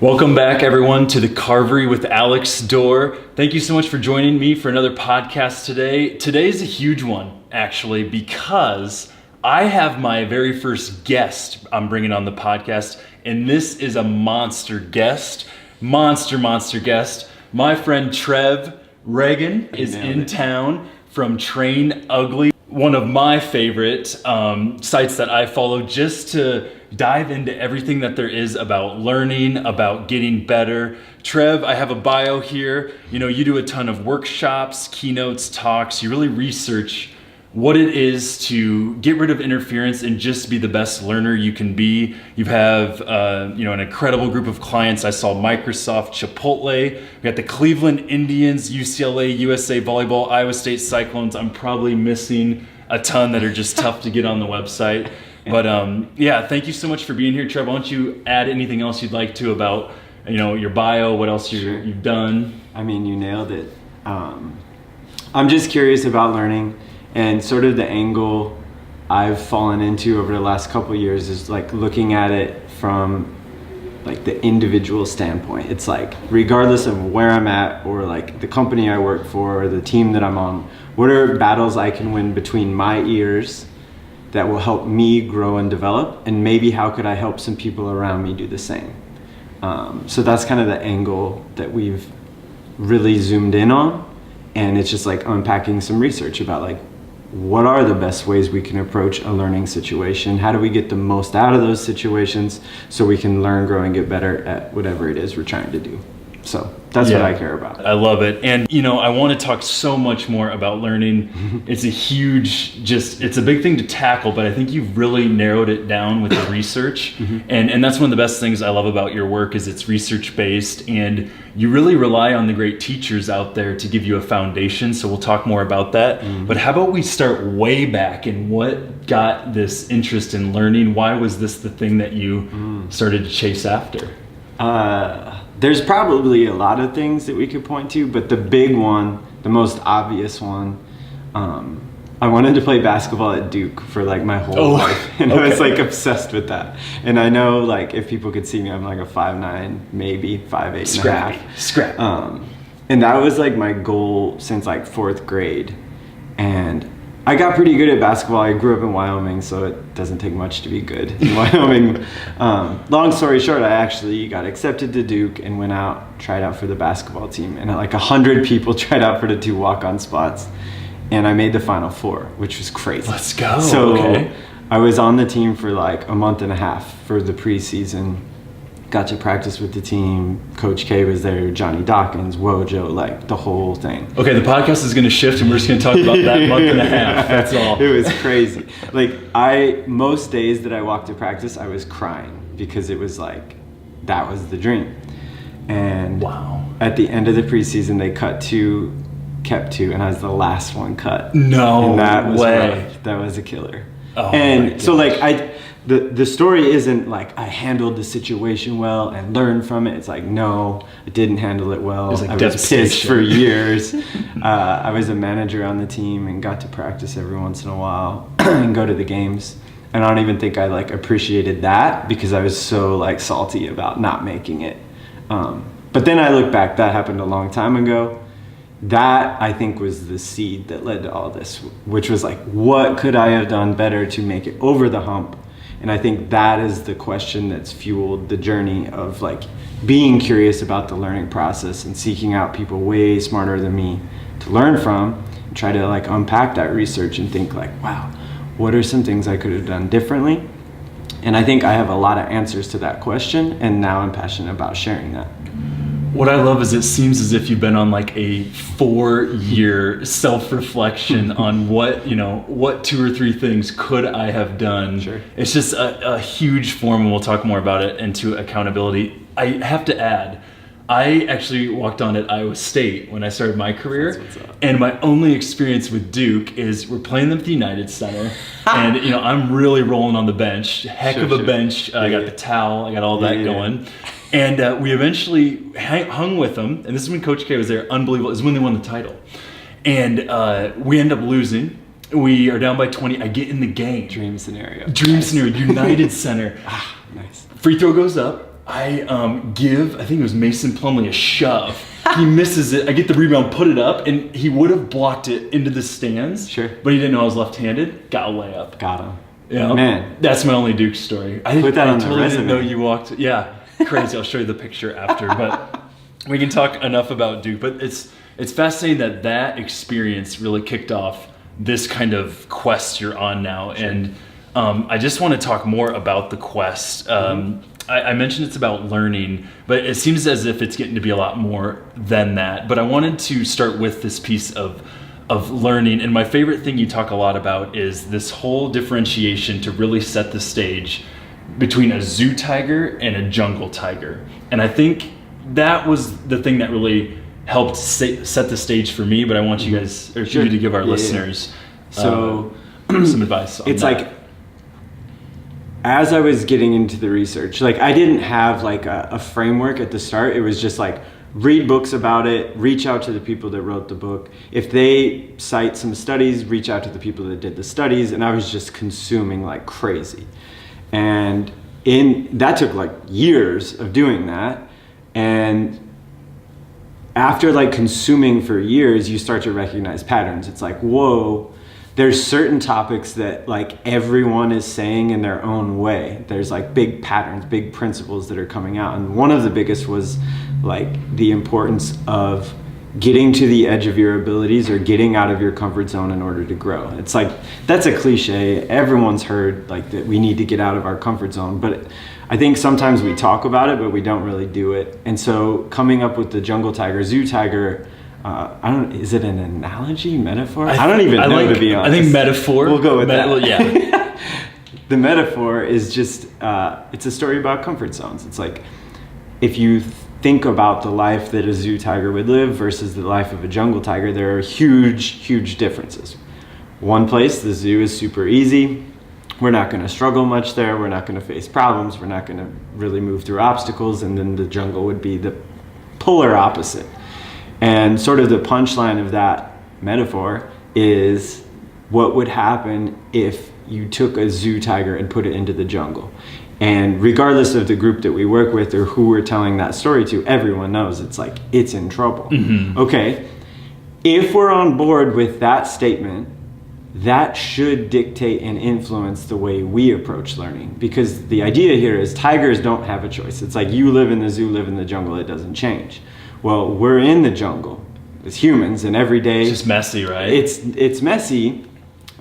Welcome back, everyone, to the Carvery with Alex Dorr. Thank you so much for joining me for another podcast today. Today's a huge one, actually, because I have my very first guest I'm bringing on the podcast, and this is a monster guest, monster guest. My friend Trevor Ragan is in town from Train Ugly, one of my favorite sites that I follow just to dive into everything that there is about learning, about getting better. Trev, I have a bio here. You know, you do a ton of workshops, keynotes, talks. You really research what it is to get rid of interference and just be the best learner you can be. You have an incredible group of clients. I saw Microsoft, Chipotle, we got the Cleveland Indians, UCLA, USA Volleyball, Iowa State Cyclones. I'm probably missing a ton that are just tough to get on the website. But thank you so much for being here, Trev. Why don't you add anything else you'd like to about your bio, what else you've done? I mean, you nailed it. I'm just curious about learning, and sort of the angle I've fallen into over the last couple of years is like looking at it from like the individual standpoint. It's like regardless of where I'm at or like the company I work for or the team that I'm on, what are battles I can win between my ears that will help me grow and develop, and maybe how could I help some people around me do the same. So that's kind of the angle that we've really zoomed in on, and it's just like unpacking some research about like what are the best ways we can approach a learning situation, how do we get the most out of those situations so we can learn, grow, and get better at whatever it is we're trying to do. So that's what I care about. I love it. And, I want to talk so much more about learning. It's a huge, it's a big thing to tackle, but I think you've really narrowed it down with the research. And that's one of the best things I love about your work is it's research-based, and you really rely on the great teachers out there to give you a foundation. So we'll talk more about that. But how about we start way back, and what got this interest in learning? Why was this the thing that you started to chase after? There's probably a lot of things that we could point to, but the big one, the most obvious one, I wanted to play basketball at Duke for like my whole life, and I was like obsessed with that. And I know like if people could see me, I'm like a 5'9", maybe 5'8" and a half. Scrap. And that was like my goal since like 4th grade. And I got pretty good at basketball. I grew up in Wyoming, so it doesn't take much to be good in Wyoming. Long story short, I actually got accepted to Duke and went out, tried out for the basketball team. And like 100 people tried out for the 2 walk-on spots. And I made the Final Four, which was crazy. Let's go. So I was on the team for like a month and a half for the preseason. Got to practice with the team. Coach K was there, Johnny Dawkins, Wojo, like the whole thing. Okay, the podcast is going to shift, and we're just going to talk about that month and a half. That's all. It was crazy. Like most days that I walked to practice, I was crying because it was like, that was the dream. And at the end of the preseason, they kept 2, and I was the last one cut. No and that was way. Rough. That was a killer. Oh, and so like the story isn't like I handled the situation well and learned from it. It's like, no, I didn't handle it well. Like I was pissed for years. I was a manager on the team and got to practice every once in a while and go to the games. And I don't even think I like appreciated that because I was so like salty about not making it. But then I look back, that happened a long time ago. That I think was the seed that led to all this, which was like, what could I have done better to make it over the hump? And I think that is the question that's fueled the journey of like being curious about the learning process and seeking out people way smarter than me to learn from and try to like unpack that research and think like, wow, what are some things I could have done differently? And I think I have a lot of answers to that question, and now I'm passionate about sharing that. What I love is it seems as if you've been on like a 4-year self-reflection on what 2 or 3 things could I have done. Sure. It's just a huge form, and we'll talk more about it, into accountability. I have to add, I actually walked on at Iowa State when I started my career, and my only experience with Duke is we're playing them at the United Center, and I'm really rolling on the bench, heck of a bench. I got the towel, I got all that going. And we eventually hung with them, and this is when Coach K was there. Unbelievable. This is when they won the title. And we end up losing. We are down by 20. I get in the game. Dream scenario. Dream scenario. United Center. Nice. Free throw goes up. I think it was Mason Plumlee, a shove. He misses it. I get the rebound, put it up, and he would have blocked it into the stands. Sure. But he didn't know I was left-handed. Got a layup. Got him. Yeah. Man. That's my only Duke story. I Put that on the totally didn't resume. know you walked. Yeah. Crazy. I'll show you the picture after. But we can talk enough about Duke. But it's fascinating that experience really kicked off this kind of quest you're on now. Sure. And I just want to talk more about the quest. I mentioned it's about learning, but it seems as if it's getting to be a lot more than that. But I wanted to start with this piece of learning. And my favorite thing you talk a lot about is this whole differentiation to really set the stage between a zoo tiger and a jungle tiger. And I think that was the thing that really helped set the stage for me. But I want you guys, or Sure. you to give our listeners some advice on it's that. like, as I was getting into the research, like I didn't have like a framework at the start. It was just like read books about it, reach out to the people that wrote the book. If they cite some studies, reach out to the people that did the studies. And I was just consuming like crazy. And that took like years of doing that. And after like consuming for years, you start to recognize patterns. It's like, whoa. There's certain topics that like everyone is saying in their own way. There's like big patterns, big principles that are coming out. And one of the biggest was like the importance of getting to the edge of your abilities or getting out of your comfort zone in order to grow. It's like, that's a cliche. Everyone's heard like that we need to get out of our comfort zone, but I think sometimes we talk about it, but we don't really do it. And so coming up with the jungle tiger, zoo tiger, is it an analogy, metaphor? I don't even know, to be honest. I think metaphor. We'll go with that. Well, yeah. The metaphor is just, it's a story about comfort zones. It's like, if you think about the life that a zoo tiger would live versus the life of a jungle tiger, there are huge, huge differences. One place, the zoo is super easy. We're not going to struggle much there. We're not going to face problems. We're not going to really move through obstacles. And then the jungle would be the polar opposite. And sort of the punchline of that metaphor is what would happen if you took a zoo tiger and put it into the jungle. And regardless of the group that we work with or who we're telling that story to, everyone knows it's like, it's in trouble. Mm-hmm. Okay, if we're on board with that statement, that should dictate and influence the way we approach learning. Because the idea here is tigers don't have a choice. It's like you live in the zoo, live in the jungle, it doesn't change. Well, we're in the jungle as humans, and every day... It's just messy, right? It's messy,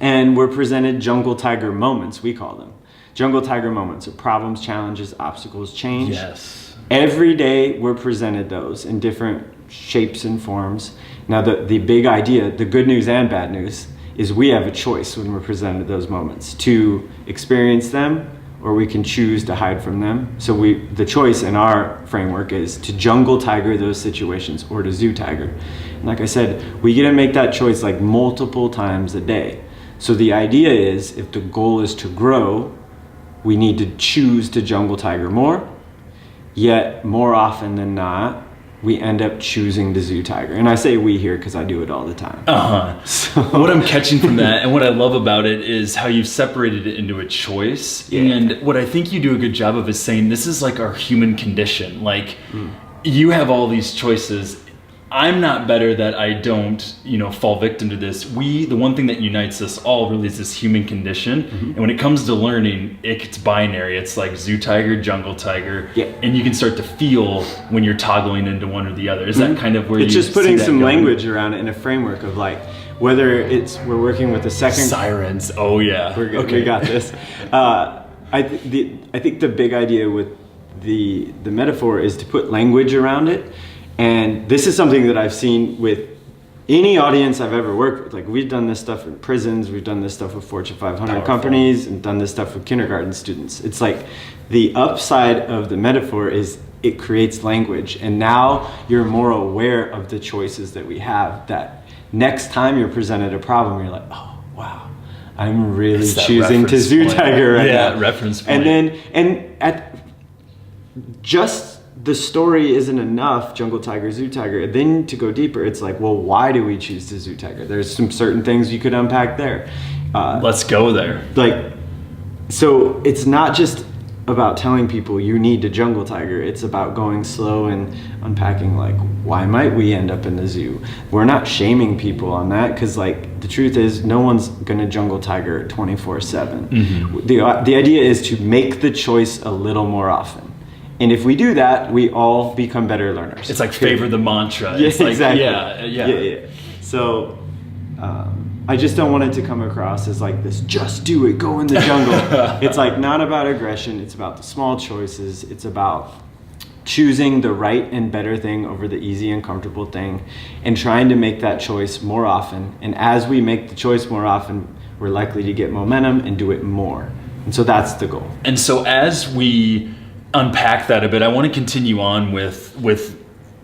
and we're presented jungle tiger moments, we call them. Jungle tiger moments are problems, challenges, obstacles, change. Yes. Every day we're presented those in different shapes and forms. Now, the big idea, the good news and bad news, is we have a choice when we're presented those moments to experience them, or we can choose to hide from them. So the choice in our framework is to jungle tiger those situations or to zoo tiger. And like I said, we get to make that choice like multiple times a day. So the idea is, if the goal is to grow, we need to choose to jungle tiger more, yet more often than not, we end up choosing the zoo tiger. And I say we here because I do it all the time. So what I'm catching from that and what I love about it is how you've separated it into a choice. Yeah. And what I think you do a good job of is saying this is like our human condition. Like you have all these choices. I'm not better that I don't, fall victim to this. The one thing that unites us all really is this human condition. Mm-hmm. And when it comes to learning, it's binary. It's like zoo tiger, jungle tiger. Yeah. And you can start to feel when you're toggling into one or the other. Is that kind of where it's just putting some language around it in a framework of like, whether we're working with the second... Sirens. Oh, yeah. Okay. We got this. I think the big idea with the metaphor is to put language around it. And this is something that I've seen with any audience I've ever worked with. Like, we've done this stuff in prisons, we've done this stuff with Fortune 500 companies, and done this stuff with kindergarten students. It's like the upside of the metaphor is it creates language. And now you're more aware of the choices that we have, that next time you're presented a problem, you're like, oh, wow, I'm really choosing to zoo tiger right now. Yeah, reference point. The story isn't enough, jungle tiger, zoo tiger. Then to go deeper, it's like, well, why do we choose the zoo tiger? There's some certain things you could unpack there. Let's go there. So it's not just about telling people you need to jungle tiger. It's about going slow and unpacking, like, why might we end up in the zoo? We're not shaming people on that, because like the truth is no one's gonna jungle tiger 24/7. The idea is to make the choice a little more often, and if we do that, we all become better learners. It's like favor the mantra. Yeah, It's like, exactly. Yeah. So I just don't want it to come across as like this, just do it, go in the jungle. It's like not about aggression. It's about the small choices. It's about choosing the right and better thing over the easy and comfortable thing, and trying to make that choice more often. And as we make the choice more often, we're likely to get momentum and do it more. And so that's the goal. And so as we unpack that a bit, I want to continue on with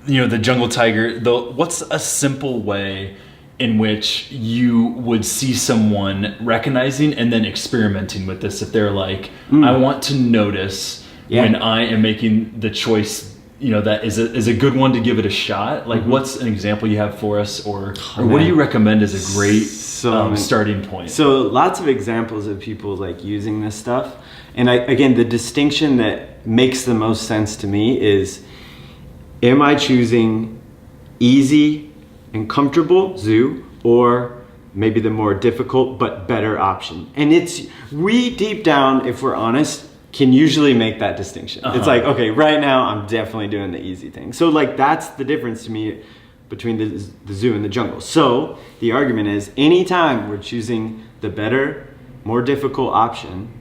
the jungle tiger. What's a simple way in which you would see someone recognizing and then experimenting with this? If they're like, I want to notice when I am making the choice, that is a good one to give it a shot. Like, what's an example you have for us, or what do you recommend as a great starting point? So lots of examples of people like using this stuff. And again, the distinction that makes the most sense to me is, am I choosing easy and comfortable zoo, or maybe the more difficult but better option? And we deep down, if we're honest, can usually make that distinction. It's like, okay, right now I'm definitely doing the easy thing. So like that's the difference to me between the zoo and the jungle. So the argument is, anytime we're choosing the better, more difficult option,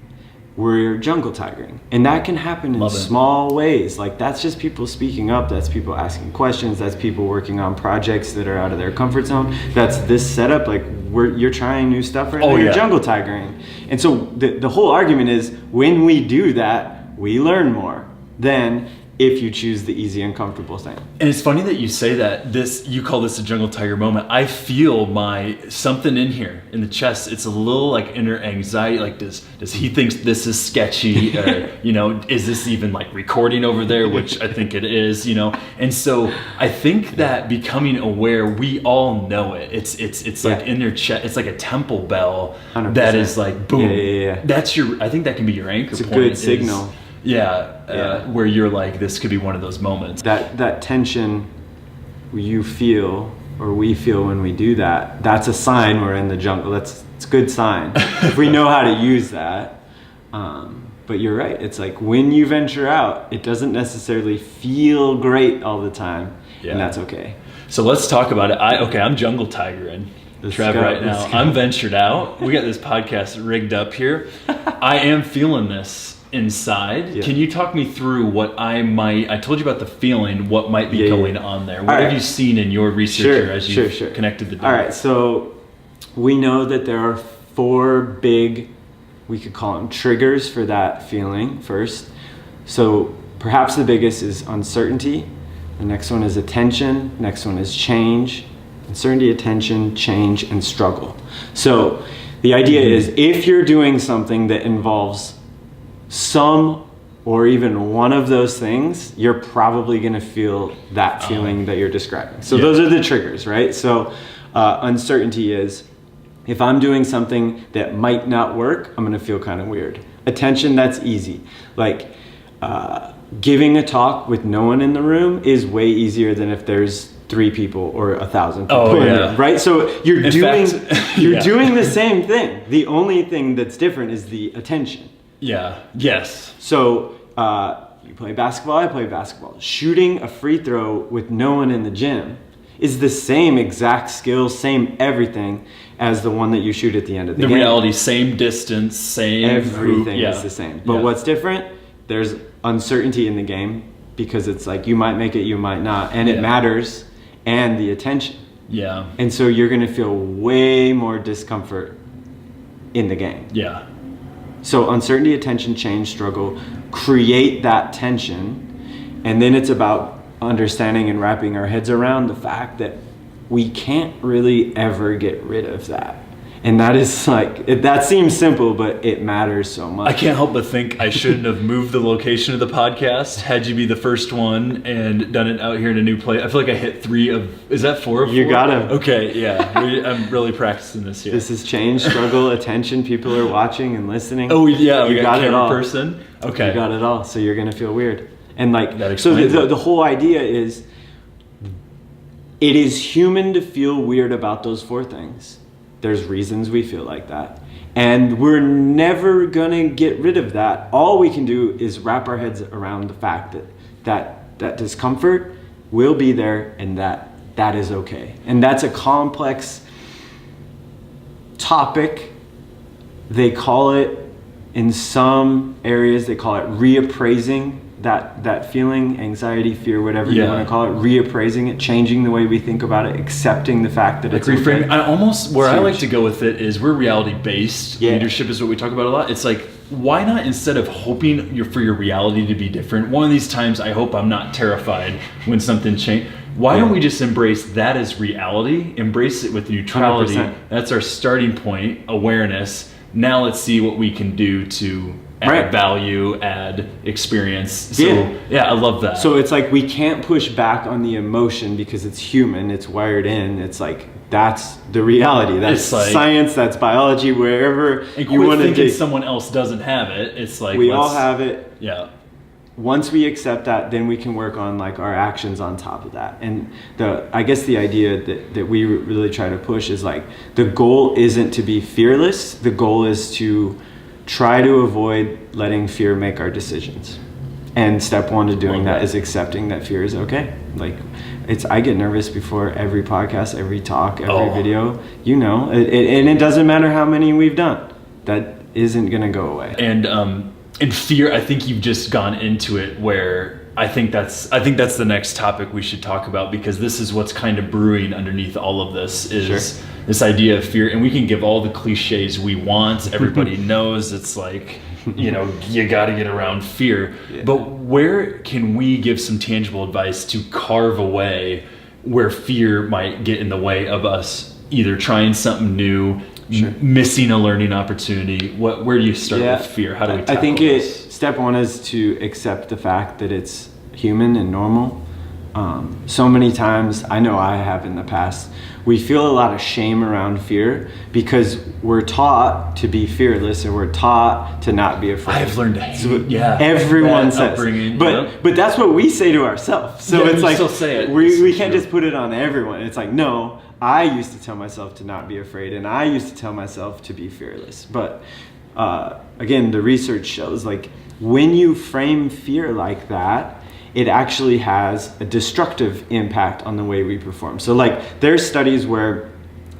we're jungle tigering. And that can happen in small ways. Like, that's just people speaking up, that's people asking questions, that's people working on projects that are out of their comfort zone, that's this setup, like you're trying new stuff right now, you're jungle tigering. And so the whole argument is, when we do that, we learn more than if you choose the easy and comfortable thing. And it's funny that you say that. You call this a jungle tiger moment. I feel something in here in the chest. It's a little like inner anxiety. Like, does he think this is sketchy? Or, is this even like recording over there? Which I think it is. And so I think that becoming aware, we all know it. It's like in their chest. It's like a temple bell 100%. That is like boom. Yeah. That's I think that can be your anchor point. It's a good signal. Where you're like, this could be one of those moments. That tension you feel, or we feel when we do that, that's a sign we're in the jungle. It's a good sign if we know how to use that. But you're right. It's like, when you venture out, it doesn't necessarily feel great all the time, and that's okay. So let's talk about it. I'm jungle tigering. Trev right now. I'm ventured out. We got this podcast rigged up here. I am feeling this inside. Can you talk me through what I told you about the feeling, what might be going on there? What have you seen in your research as you've connected the dots? All right, so we know that there are 4 big, we could call them triggers for that feeling first. So perhaps the biggest is uncertainty. The next one is attention. Next one is change. Uncertainty, attention, change, and struggle. So the idea is, if you're doing something that involves some or even one of those things, you're probably going to feel that feeling that you're describing. So those are the triggers, right? So uncertainty is, if I'm doing something that might not work, I'm going to feel kind of weird. Attention, that's easy. Like giving a talk with no one in the room is way easier than if there's 3 people or 1,000 people in there, right? So you're doing the same thing. The only thing that's different is the attention. Yes. So you play basketball, I play basketball. Shooting a free throw with no one in the gym is the same exact skill, same everything as the one that you shoot at the end of the game. The reality, same distance, same everything is the same. But what's different? There's uncertainty in the game, because it's like, you might make it, you might not, and it matters, and the attention. And so you're going to feel way more discomfort in the game. So uncertainty, attention, change, struggle create that tension, and then it's about understanding and wrapping our heads around the fact that we can't really ever get rid of that. And that is like, that seems simple, but it matters so much. I can't help but think I shouldn't have moved the location of the podcast had you be the first one and done it out here in a new place. I feel like I hit 3 of, is that 4 of 4? You got him. Okay, yeah. I'm really practicing this here. This is change, struggle, attention. People are watching and listening. Oh, yeah, we got it camera all. person. Okay. You got it all, so you're going to feel weird. And like, That so explains it. the whole idea is, it is human to feel weird about those 4 things. There's reasons we feel like that. And we're never gonna get rid of that. All we can do is wrap our heads around the fact that discomfort will be there and that is okay. And that's a complex topic. They call it, in some areas, they call it reappraising that feeling, anxiety, fear, whatever you want to call it, reappraising it, changing the way we think about it, accepting the fact that it's reframing. okay. I almost, where I like to go with it is, we're reality-based. Yeah. Leadership is what we talk about a lot. It's like, why not, instead of hoping for your reality to be different, one of these times I hope I'm not terrified when something changes. Why don't we just embrace that as reality, embrace it with neutrality? 100%. That's our starting point, awareness. Now let's see what we can do to add value, add experience. So yeah, I love that. So it's like, we can't push back on the emotion because it's human, it's wired in. It's like, that's the reality. That's like, science, that's biology, wherever you want to think someone else doesn't have it. It's like, we all have it. Yeah. Once we accept that, then we can work on like our actions on top of that. And I guess the idea that we really try to push is like, the goal isn't to be fearless. The goal is to try to avoid letting fear make our decisions. And step 1 to doing that is accepting that fear is okay. Like, I get nervous before every podcast, every talk, every video, and it doesn't matter how many we've done. That isn't gonna go away. And fear, I think you've just gone into it where I think that's the next topic we should talk about, because this is what's kind of brewing underneath all of this is this idea of fear. And we can give all the cliches we want. Everybody knows it's like, you got to get around fear. Yeah. But where can we give some tangible advice to carve away where fear might get in the way of us either trying something new, missing a learning opportunity? Where do you start with fear? How do we tackle this? Step 1 is to accept the fact that it's human and normal. So many times, I know I have in the past, we feel a lot of shame around fear because we're taught to be fearless, or we're taught to not be afraid. I've learned that. Everyone says, but that's what we say to ourselves. So it's like, still say it. We can't just put it on everyone. It's like, no, I used to tell myself to not be afraid, and I used to tell myself to be fearless. But again, the research shows like, when you frame fear like that, it actually has a destructive impact on the way we perform. So like, there's studies where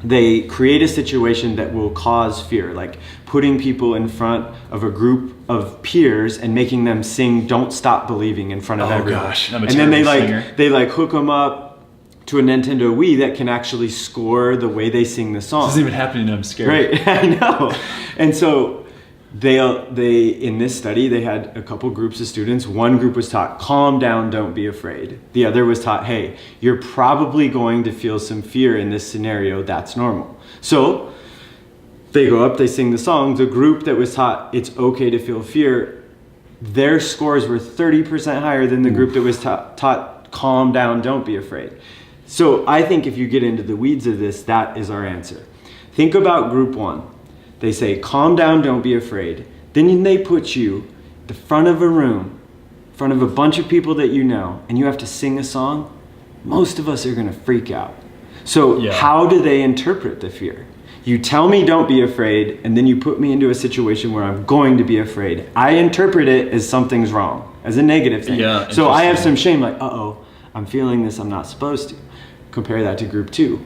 they create a situation that will cause fear, like putting people in front of a group of peers and making them sing "Don't Stop Believing" in front of everyone. Gosh, I'm a and then singer. they hook them up to a Nintendo Wii that can actually score the way they sing the song. This isn't even happening, I'm scared. Right, I know. And so they in this study, they had a couple groups of students. One group was taught, calm down, don't be afraid. The other was taught, hey, you're probably going to feel some fear in this scenario. That's normal. So they go up, they sing the song. The group that was taught it's okay to feel fear, their scores were 30% higher than the group that was taught calm down, don't be afraid. So I think if you get into the weeds of this, that is our answer. Think about group 1. They say, calm down, don't be afraid. Then they put you at the front of a room, in front of a bunch of people that you know, and you have to sing a song. Most of us are gonna freak out. So how do they interpret the fear? You tell me don't be afraid, and then you put me into a situation where I'm going to be afraid. I interpret it as something's wrong, as a negative thing. Yeah, so I have some shame, like, uh-oh, I'm feeling this, I'm not supposed to. Compare that to group 2.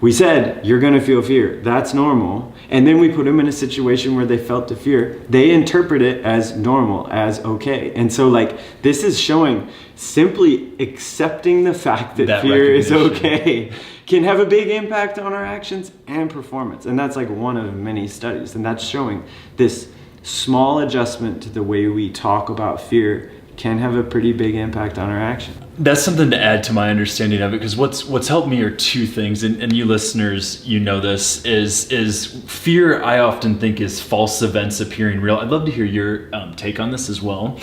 We said, you're gonna feel fear, that's normal. And then we put them in a situation where they felt the fear. They interpret it as normal, as okay. And so like, this is showing simply accepting the fact that fear is okay can have a big impact on our actions and performance. And that's like one of many studies. And that's showing this small adjustment to the way we talk about fear can have a pretty big impact on our action. That's something to add to my understanding of it, because what's helped me are two things, and you listeners, you know this, is fear. I often think is false events appearing real. I'd love to hear your take on this as well.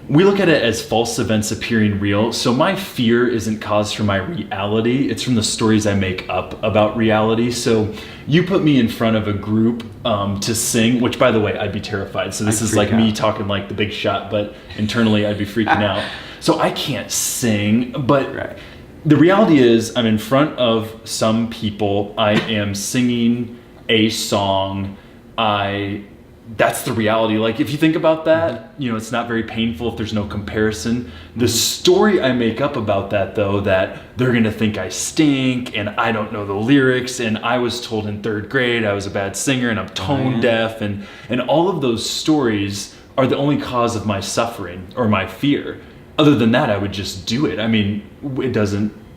We look at it as false events appearing real. So my fear isn't caused from my reality. It's from the stories I make up about reality. So you put me in front of a group to sing, which, by the way, I'd be terrified. So this is like me talking like the big shot, but internally I'd be freaking out. So I can't sing, but the reality is I'm in front of some people. I am singing a song. That's the reality. Like, if you think about that, you know, it's not very painful if there's no comparison. The story I make up about that, though, that they're going to think I stink and I don't know the lyrics, and I was told in 3rd grade I was a bad singer and I'm tone deaf, and all of those stories are the only cause of my suffering or my fear. Other than that, I would just do it. I mean,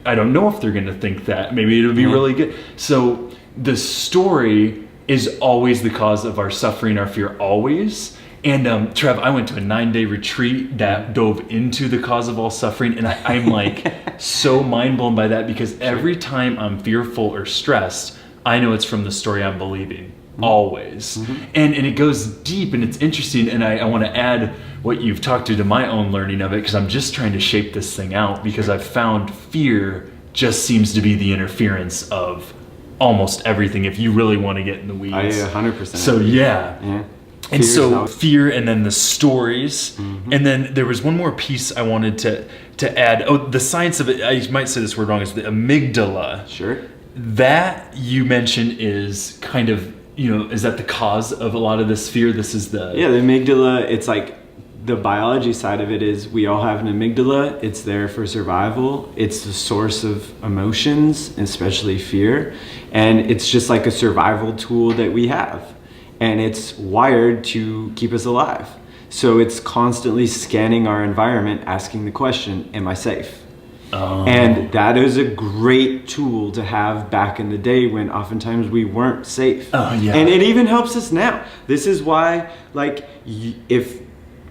I don't know if they're going to think that. Maybe it'll be really good. So the story is always the cause of our suffering, our fear, always. And Trev, I went to a 9-day retreat that dove into the cause of all suffering, and I'm like so mind blown by that, because every time I'm fearful or stressed, I know it's from the story I'm believing, always. And it goes deep, and it's interesting, and I want to add what you've talked to my own learning of it, because I'm just trying to shape this thing out, because I've found fear just seems to be the interference of almost everything, if you really want to get in the weeds. 100%. So yeah. And so fear, and then the stories, and then there was one more piece I wanted to add. Oh, the science of it, I might say this word wrong, is the amygdala. Sure. That you mentioned is kind of, you know, is that the cause of a lot of this fear? This is the... Yeah, the amygdala, it's like the biology side of it is we all have an amygdala. It's there for survival. It's the source of emotions, especially fear. And it's just like a survival tool that we have. And it's wired to keep us alive. So it's constantly scanning our environment, asking the question, am I safe? And that is a great tool to have back in the day when oftentimes we weren't safe. And it even helps us now. This is why, like, if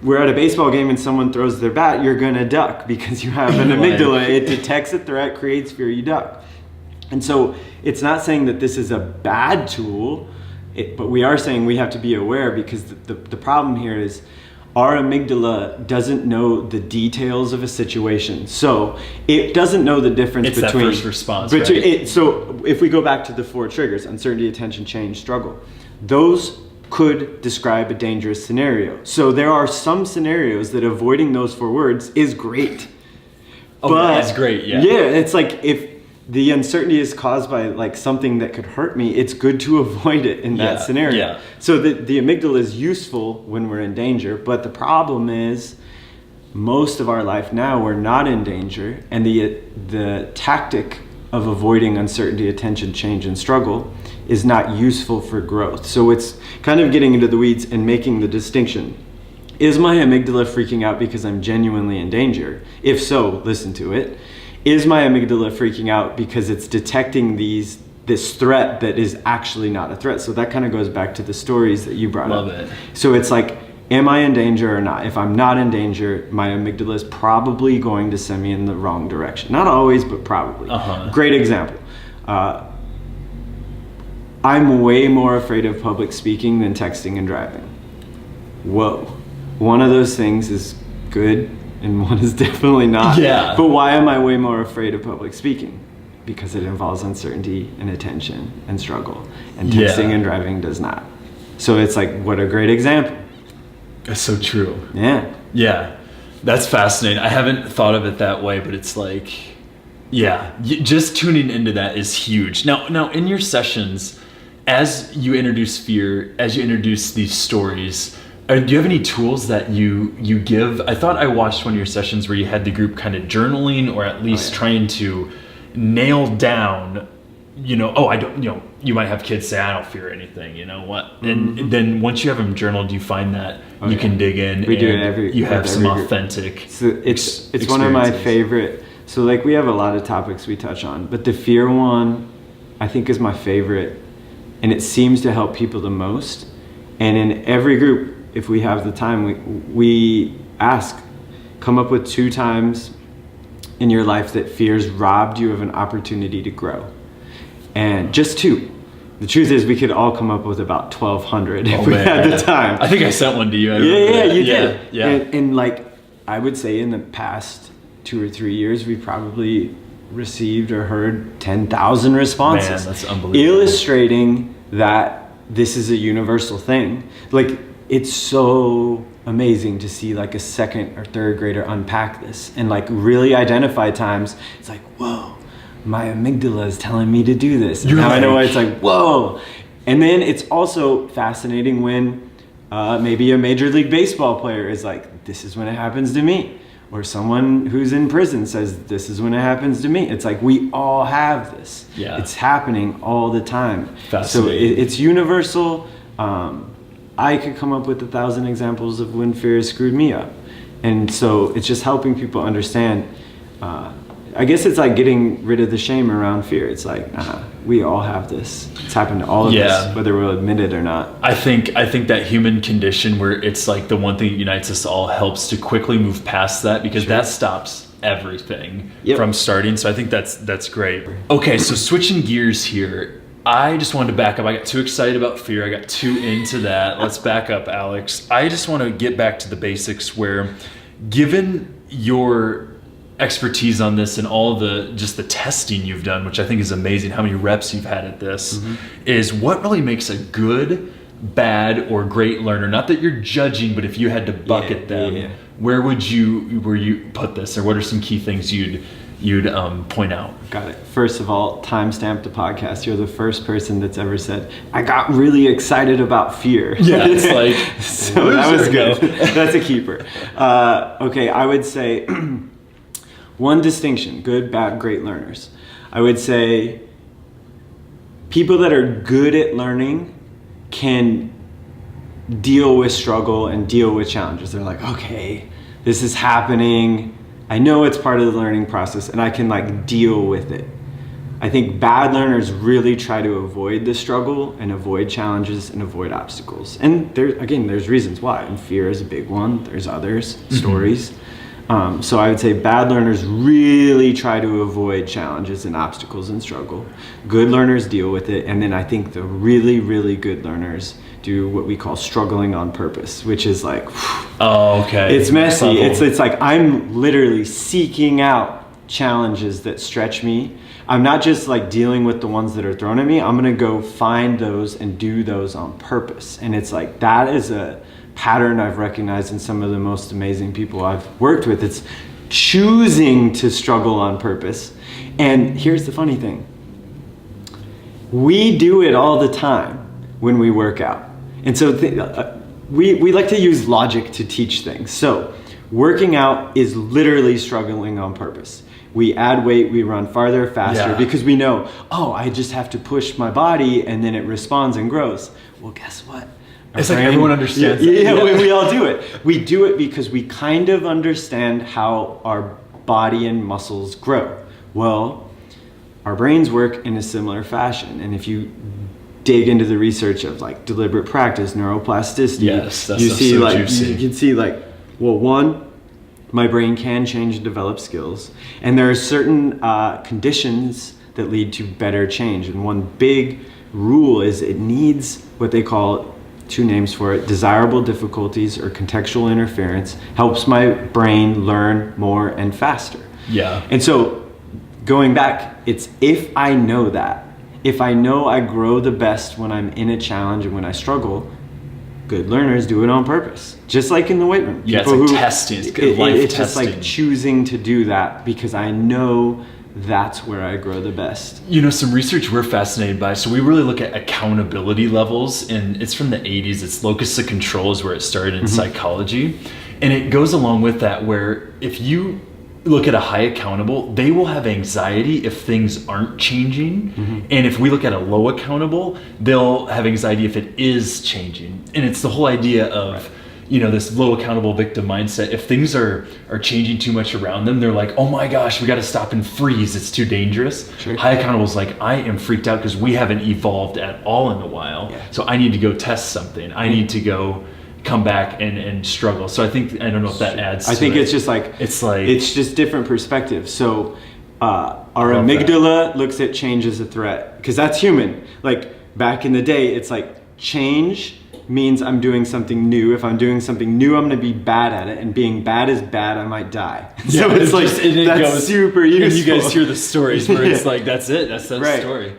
we're at a baseball game and someone throws their bat, you're gonna duck because you have an amygdala. It detects a threat, creates fear, you duck. And so it's not saying that this is a bad tool, but we are saying we have to be aware, because the problem here is our amygdala doesn't know the details of a situation. So it doesn't know the difference between... It's that first response, right? So if we go back to the 4 triggers, uncertainty, attention, change, struggle, those could describe a dangerous scenario. So there are some scenarios that avoiding those 4 words is great. That's great, yeah. Yeah, it's like if the uncertainty is caused by like something that could hurt me, it's good to avoid it in that scenario. Yeah. So the amygdala is useful when we're in danger, but the problem is most of our life now we're not in danger, and the tactic of avoiding uncertainty, attention, change, and struggle is not useful for growth. So it's kind of getting into the weeds and making the distinction. Is my amygdala freaking out because I'm genuinely in danger? If so, listen to it. Is my amygdala freaking out because it's detecting this threat that is actually not a threat? So that kind of goes back to the stories that you brought up. Love it. So it's like, am I in danger or not? If I'm not in danger, my amygdala is probably going to send me in the wrong direction. Not always, but probably. Great example. I'm way more afraid of public speaking than texting and driving. Whoa. One of those things is good and one is definitely not. Yeah. But why am I way more afraid of public speaking? Because it involves uncertainty and attention and struggle. And texting and driving does not. So it's like, what a great example. That's so true. Yeah. Yeah. That's fascinating. I haven't thought of it that way, but it's like, yeah, just tuning into that is huge. Now in your sessions, as you introduce fear, as you introduce these stories, do you have any tools that you give? I thought I watched one of your sessions where you had the group kind of journaling, or at least trying to nail down, you might have kids say, I don't fear anything, you know what? And then once you have them journal, do you find that you can dig in? We do it you have some authentic it's one of my favorite. So like we have a lot of topics we touch on, but the fear one I think is my favorite, and it seems to help people the most. And in every group, if we have the time, we ask, come up with 2 times in your life that fears robbed you of an opportunity to grow? And just 2. The truth is, we could all come up with about 1,200 if we had the time. I think I sent one to you. You did. Yeah. And like, I would say in the past 2 or 3 years, we probably received or heard 10,000 responses. Man, that's unbelievable. Illustrating that this is a universal thing. Like, it's so amazing to see like a 2nd or 3rd grader unpack this and like really identify times. It's like, whoa, my amygdala is telling me to do this. And now I know why. It's like, whoa. And then it's also fascinating when maybe a Major League Baseball player is like, this is when it happens to me. Or someone who's in prison says, this is when it happens to me. It's like, we all have this. Yeah. It's happening all the time. So Fascinating. it's universal. I could come up with 1,000 examples of when fear has screwed me up. And so it's just helping people understand. I guess it's like getting rid of the shame around fear. It's like, we all have this. It's happened to all of us, whether we'll admit it or not. I think that human condition where it's like the one thing that unites us all helps to quickly move past that, because that stops everything from starting. So I think that's great. Okay, so switching gears here. I just wanted to back up. I got too excited about fear. I got too into that. Let's back up, Alex. I just want to get back to the basics where, given your expertise on this and all the testing you've done, which I think is amazing, how many reps you've had at this, is what really makes a good, bad, or great learner? Not that you're judging, but if you had to bucket them, where would you put this, or what are some key things you'd point out? Got it. First of all, timestamp the podcast. You're the first person that's ever said, I got really excited about fear. Yeah, it's like, so that was good. That's a keeper. Okay, I would say one distinction: good, bad, great learners. I would say people that are good at learning can deal with struggle and deal with challenges. They're like, okay, this is happening. I know it's part of the learning process and I can like deal with it. I think bad learners really try to avoid the struggle and avoid challenges and avoid obstacles. And there's reasons why. And fear is a big one. There's others, stories. So I would say bad learners really try to avoid challenges and obstacles and struggle. Good learners deal with it. And then I think the really, really good learners do what we call struggling on purpose, which is like, it's messy. It's like I'm literally seeking out challenges that stretch me. I'm not just like dealing with the ones that are thrown at me. I'm gonna go find those and do those on purpose. And it's like, that is a pattern I've recognized in some of the most amazing people I've worked with. It's choosing to struggle on purpose. And here's the funny thing. We do it all the time when we work out. And so we like to use logic to teach things. So working out is literally struggling on purpose. We add weight, we run farther, faster, because we know, I just have to push my body and then it responds and grows. Well, guess what? It's like everyone understands that. Yeah, we all do it. We do it because we kind of understand how our body and muscles grow. Well, our brains work in a similar fashion. And if you dig into the research of like deliberate practice, neuroplasticity, you see so like juicy. You can see like, well, one, my brain can change and develop skills, and there are certain conditions that lead to better change. And one big rule is it needs what they call, 2 names for it, desirable difficulties or contextual interference, helps my brain learn more and faster. Yeah. And so going back, it's if I know that, if I know I grow the best when I'm in a challenge and when I struggle, good learners do it on purpose. Just like in the weight room. Yeah, it's like testing. It's good life testing. It's just like choosing to do that because I know that's where I grow the best. You know, some research we're fascinated by, so we really look at accountability levels, and it's from the 80s. It's locus of control is where it started in psychology. And it goes along with that where if you look at a high accountable, they will have anxiety if things aren't changing. And if we look at a low accountable, they'll have anxiety if it is changing. And it's the whole idea of, you know, this low accountable victim mindset. If things are changing too much around them, they're like, oh my gosh, we got to stop and freeze. It's too dangerous. High accountable is like, I am freaked out because we haven't evolved at all in a while. So I need to go test something. I need to go come back and struggle. So I think, I don't know if that adds to I think it. it's just like, it's just different perspectives. So our amygdala looks at change as a threat, because that's human. Like back in the day, it's like change means I'm doing something new. If I'm doing something new, I'm going to be bad at it, and being bad is bad. I might die. So it's like that's super useful. And you guys hear the stories where it's like that's it. That's that right. story.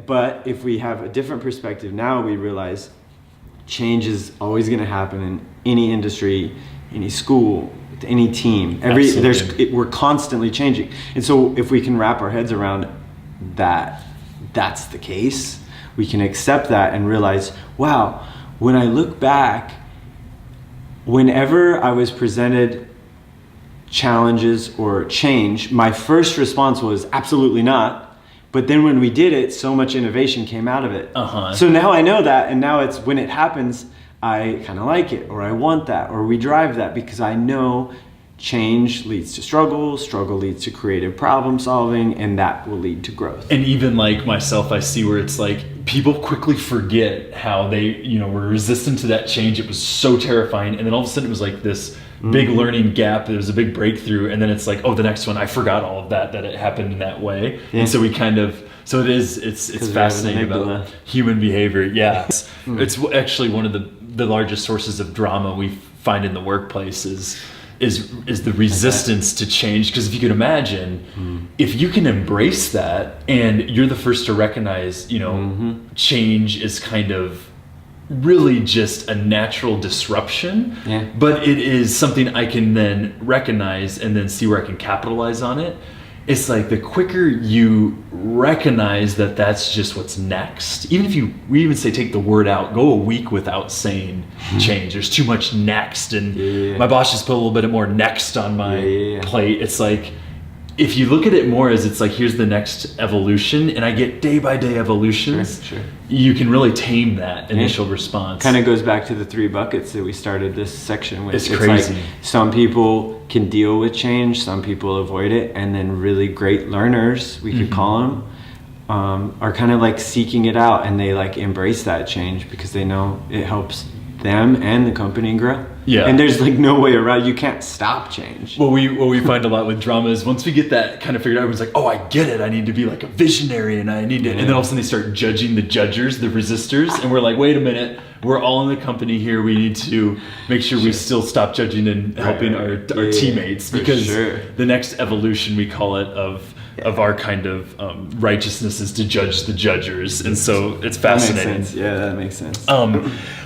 But if we have a different perspective now, we realize change is always going to happen in any industry, any school, any team. We're constantly changing, and so if we can wrap our heads around that, that's the case. We can accept that and realize, wow. When I look back, whenever I was presented challenges or change, my first response was absolutely not. But then when we did it, so much innovation came out of it. So now I know that, and now it's when it happens, I kind of like it, or I want that, or we drive that, because I know change leads to struggle leads to creative problem solving, and that will lead to growth. And even like myself, I see where it's like people quickly forget how they, were resistant to that change. It was so terrifying, and then all of a sudden it was like this big learning gap. There was a big breakthrough, and then it's like, oh, the next one, I forgot all of that it happened in that way. And so we kind of, it's fascinating about human behavior. Yeah. It's actually one of the largest sources of drama we find in the workplace is the resistance to change. Because if you could imagine, if you can embrace that, and you're the first to recognize, change is kind of really just a natural disruption, but it is something I can then recognize and then see where I can capitalize on it. It's like the quicker you recognize that that's just what's next, even if we even say take the word out, go a week without saying change. There's too much next, and my boss just put a little bit more next on my plate. It's like, if you look at it more as it's like, here's the next evolution, and I get day by day evolutions, you can really tame that initial response. Kind of goes back to the 3 buckets that we started this section with. It's crazy. Like some people can deal with change, some people avoid it, and then really great learners, we could call them, are kind of like seeking it out, and they like embrace that change because they know it helps them and the company grow. Yeah. And there's like no way around. You can't stop change. What we find a lot with drama is once we get that kind of figured out, everyone's like, oh, I get it. I need to be like a visionary, and I need to, and then all of a sudden they start judging the judgers, the resistors, and we're like, wait a minute, we're all in the company here. We need to make sure we still stop judging and helping our teammates, because the next evolution, we call it, of our kind of righteousness is to judge the judgers. And so it's fascinating. That makes sense. Yeah, that makes sense.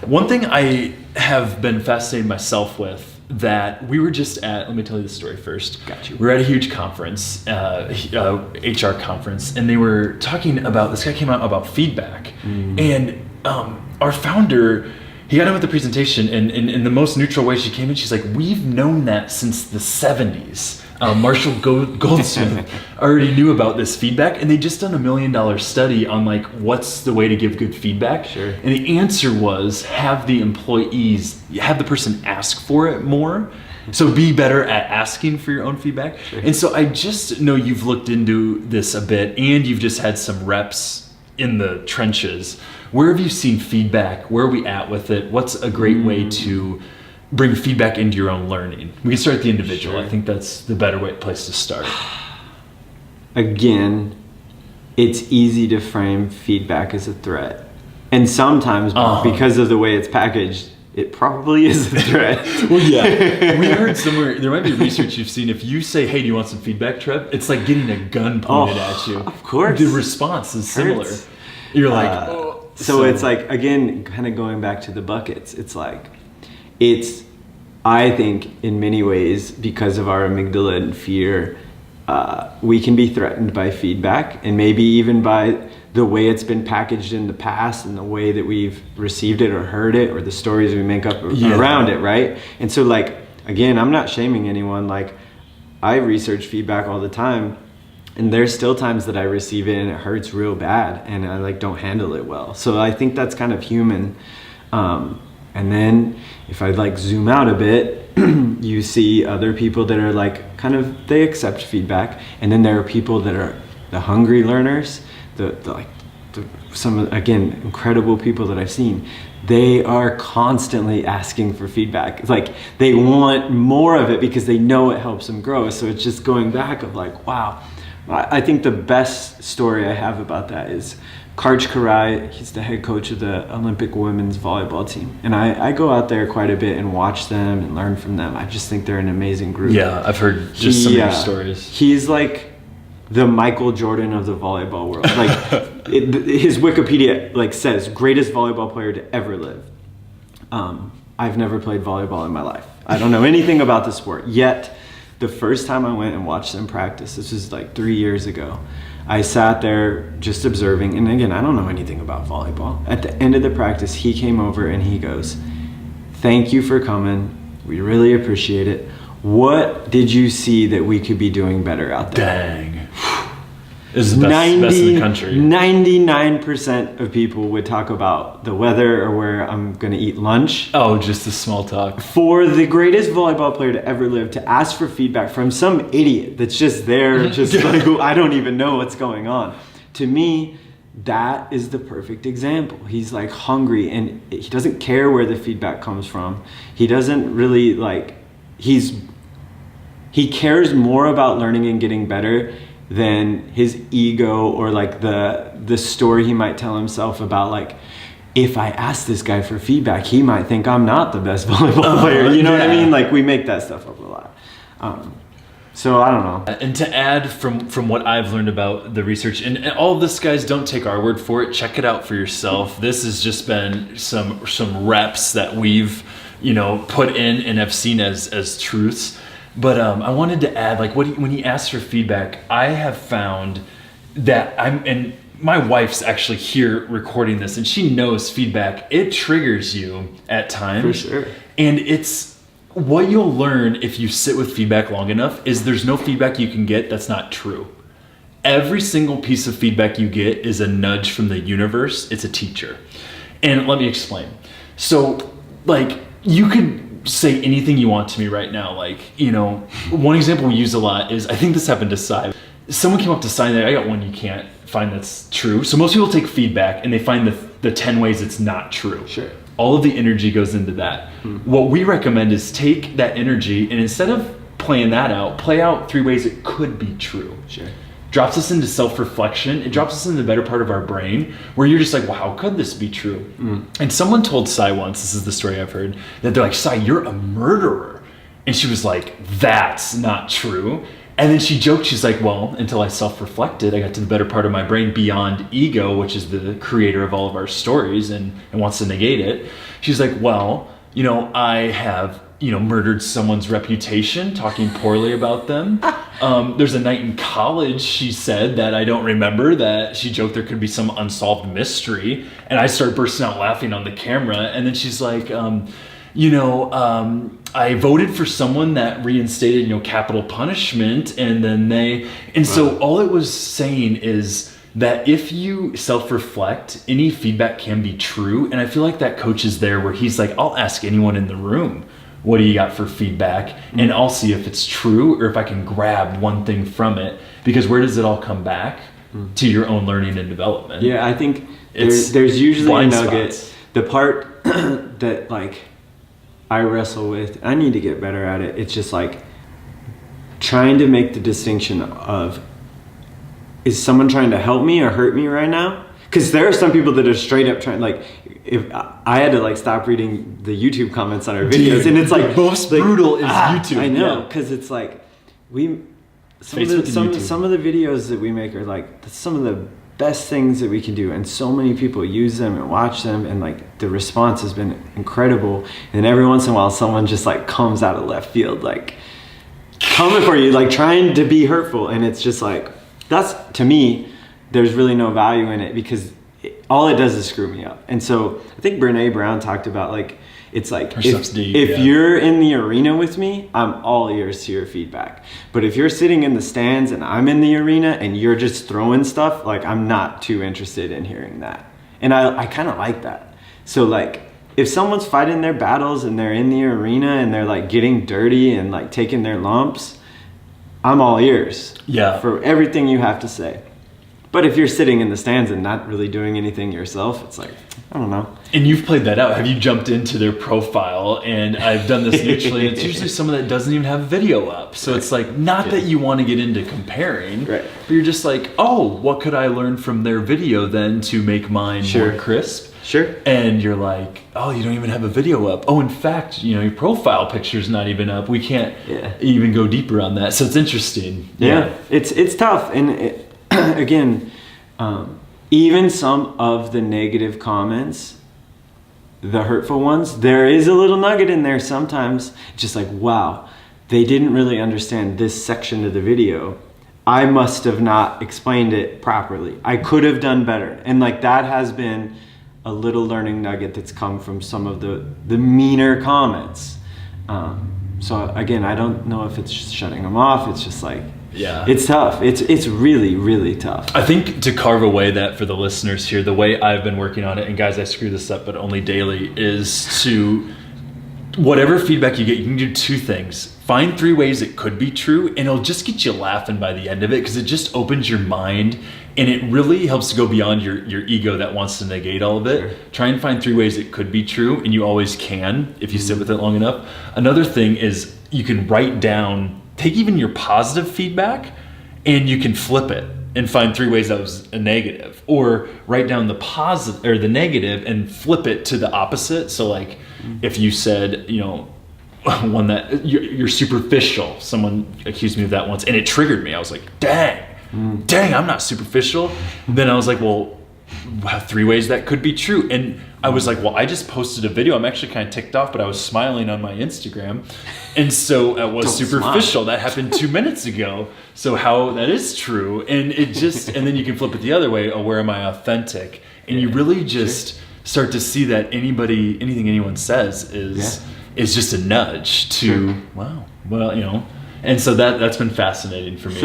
One thing I have been fascinated myself with, that we were just at, let me tell you the story first. Got you. We were at a huge conference, HR conference, and they were talking about, this guy came out about feedback. And our founder, he got in with the presentation, and in the most neutral way she came in, she's like, we've known that since the 70s. Marshall Goldsmith already knew about this feedback, and they just done $1 million study on like what's the way to give good feedback. And the answer was have the person ask for it more. So be better at asking for your own feedback. And so I just know you've looked into this a bit, and you've just had some reps in the trenches. Where have you seen feedback? Where are we at with it? What's a great way to bring feedback into your own learning? We can start at the individual. I think that's the better place to start. Again, it's easy to frame feedback as a threat. And sometimes, because of the way it's packaged, it probably is a threat. Well, yeah. We heard somewhere, there might be research you've seen, if you say, hey, do you want some feedback, Trev? It's like getting a gun pointed at you. Of course. The response is similar. You're like, So it's like, again, kind of going back to the buckets, it's like, I think in many ways, because of our amygdala and fear, we can be threatened by feedback, and maybe even by the way it's been packaged in the past and the way that we've received it or heard it, or the stories we make up around it, right? And so like, again, I'm not shaming anyone. Like, I research feedback all the time, and there's still times that I receive it and it hurts real bad, and I like don't handle it well. So I think that's kind of human. And then if I like zoom out a bit, you see other people that are like kind of, they accept feedback. And then there are people that are the hungry learners, the some again incredible people that I've seen, they are constantly asking for feedback. It's like they want more of it because they know it helps them grow. So it's just going back of like, wow. I think the best story I have about that is Karch Karai. He's the head coach of the Olympic women's volleyball team. And I go out there quite a bit and watch them and learn from them. I just think they're an amazing group. Yeah, I've heard just some of your stories. He's like the Michael Jordan of the volleyball world. Like his Wikipedia like says greatest volleyball player to ever live. I've never played volleyball in my life. I don't know anything about the sport. Yet the first time I went and watched them practice, this was like 3 years ago, I sat there just observing, and again, I don't know anything about volleyball. At the end of the practice, he came over and he goes, "Thank you for coming. We really appreciate it. What did you see that we could be doing better out there?" Dang. This is the best in the country. 99% of people would talk about the weather or where I'm going to eat lunch. Oh, just the small talk. For the greatest volleyball player to ever live to ask for feedback from some idiot that's just there, just like, I don't even know what's going on. To me, that is the perfect example. He's like hungry and he doesn't care where the feedback comes from. He doesn't really like, he cares more about learning and getting better than his ego or like the story he might tell himself about like, if I ask this guy for feedback, he might think I'm not the best volleyball player. You know what I mean? Like we make that stuff up a lot. So I don't know. And to add from what I've learned about the research, and all of this, guys, don't take our word for it. Check it out for yourself. This has just been some reps that we've put in and have seen as truths. But I wanted to add, like, when he asks for feedback, I have found that and my wife's actually here recording this, and she knows feedback. It triggers you at times. For sure. And it's what you'll learn if you sit with feedback long enough is there's no feedback you can get that's not true. Every single piece of feedback you get is a nudge from the universe. It's a teacher. And let me explain. So, like, you could say anything you want to me right now. Like, one example we use a lot is, I think this happened to Sai. Someone came up to Sai and I got one you can't find that's true. So most people take feedback and they find the 10 ways it's not true. Sure. All of the energy goes into that. Mm-hmm. What we recommend is take that energy and instead of playing that out, play out 3 ways it could be true. Sure. Drops us into self-reflection. It drops us into the better part of our brain where you're just like, well, how could this be true? And someone told Sai once, this is the story I've heard, that they're like, Sai, you're a murderer. And she was like, that's not true. And then she joked, she's like, well, until I self-reflected, I got to the better part of my brain beyond ego, which is the creator of all of our stories and wants to negate it. She's like, well, I have murdered someone's reputation, talking poorly about them. There's a night in college, she said, that I don't remember, that she joked there could be some unsolved mystery. And I started bursting out laughing on the camera. And then she's like, I voted for someone that reinstated, capital punishment. And then so all it was saying is that if you self-reflect, any feedback can be true. And I feel like that coach is there where he's like, I'll ask anyone in the room, what do you got for feedback? And I'll see if it's true or if I can grab one thing from it. Because where does it all come back? To your own learning and development. Yeah, I think there's usually a nugget. Spots. The part that like I wrestle with, I need to get better at it. It's just like trying to make the distinction of, is someone trying to help me or hurt me right now? Because there are some people that are straight up trying, like, if I had to like stop reading the YouTube comments on our videos, and it's like the most brutal is YouTube. I know, because it's like some of the videos that we make are like some of the best things that we can do, and so many people use them and watch them, and like the response has been incredible. And every once in a while, someone just like comes out of left field, like coming for you, like trying to be hurtful, and it's just like, that's, to me, there's really no value in it, because all it does is screw me up. And so I think Brene Brown talked about, like, it's like, if you're in the arena with me, I'm all ears to your feedback. But if you're sitting in the stands and I'm in the arena and you're just throwing stuff, like, I'm not too interested in hearing that. And I kind of like that. So like, if someone's fighting their battles and they're in the arena and they're like getting dirty and like taking their lumps, I'm all ears. Yeah. For everything you have to say. But if you're sitting in the stands and not really doing anything yourself, it's like, I don't know. And you've played that out. Have you jumped into their profile? And I've done this neutrally. And it's usually someone that doesn't even have video up. So it's like, not that you want to get into comparing, right, but you're just like, oh, what could I learn from their video then to make mine more crisp? Sure. And you're like, oh, you don't even have a video up. Oh, in fact, your profile picture's not even up. We can't even go deeper on that. So it's interesting. Yeah. It's tough. And again, even some of the negative comments, the hurtful ones, there is a little nugget in there sometimes. Just like, wow, they didn't really understand this section of the video. I must have not explained it properly. I could have done better. And like that has been a little learning nugget that's come from some of the meaner comments. So again, I don't know if it's just shutting them off. It's just like, it's tough. It's really, really tough. I think to carve away that for the listeners here, the way I've been working on it, and guys, I screw this up, but only daily, is to, whatever feedback you get, you can do two things. Find 3 ways it could be true, and it'll just get you laughing by the end of it, because it just opens your mind, and it really helps to go beyond your ego that wants to negate all of it. Sure. Try and find 3 ways it could be true, and you always can if you sit with it long enough. Another thing is you can write down, take even your positive feedback, and you can flip it and find 3 ways that was a negative, or write down the positive or the negative and flip it to the opposite. So like if you said, one that you're superficial, someone accused me of that once and it triggered me. I was like, dang, I'm not superficial. Then I was like, well, 3 ways that could be true. And I was like, well, I just posted a video. I'm actually kind of ticked off, but I was smiling on my Instagram. And so it was superficial. That happened 2 minutes ago. So how that is true. And it just, and then you can flip it the other way. Oh, where am I authentic? And you really just start to see that anything anyone says is just a nudge to, wow, well, and so that's been fascinating for me.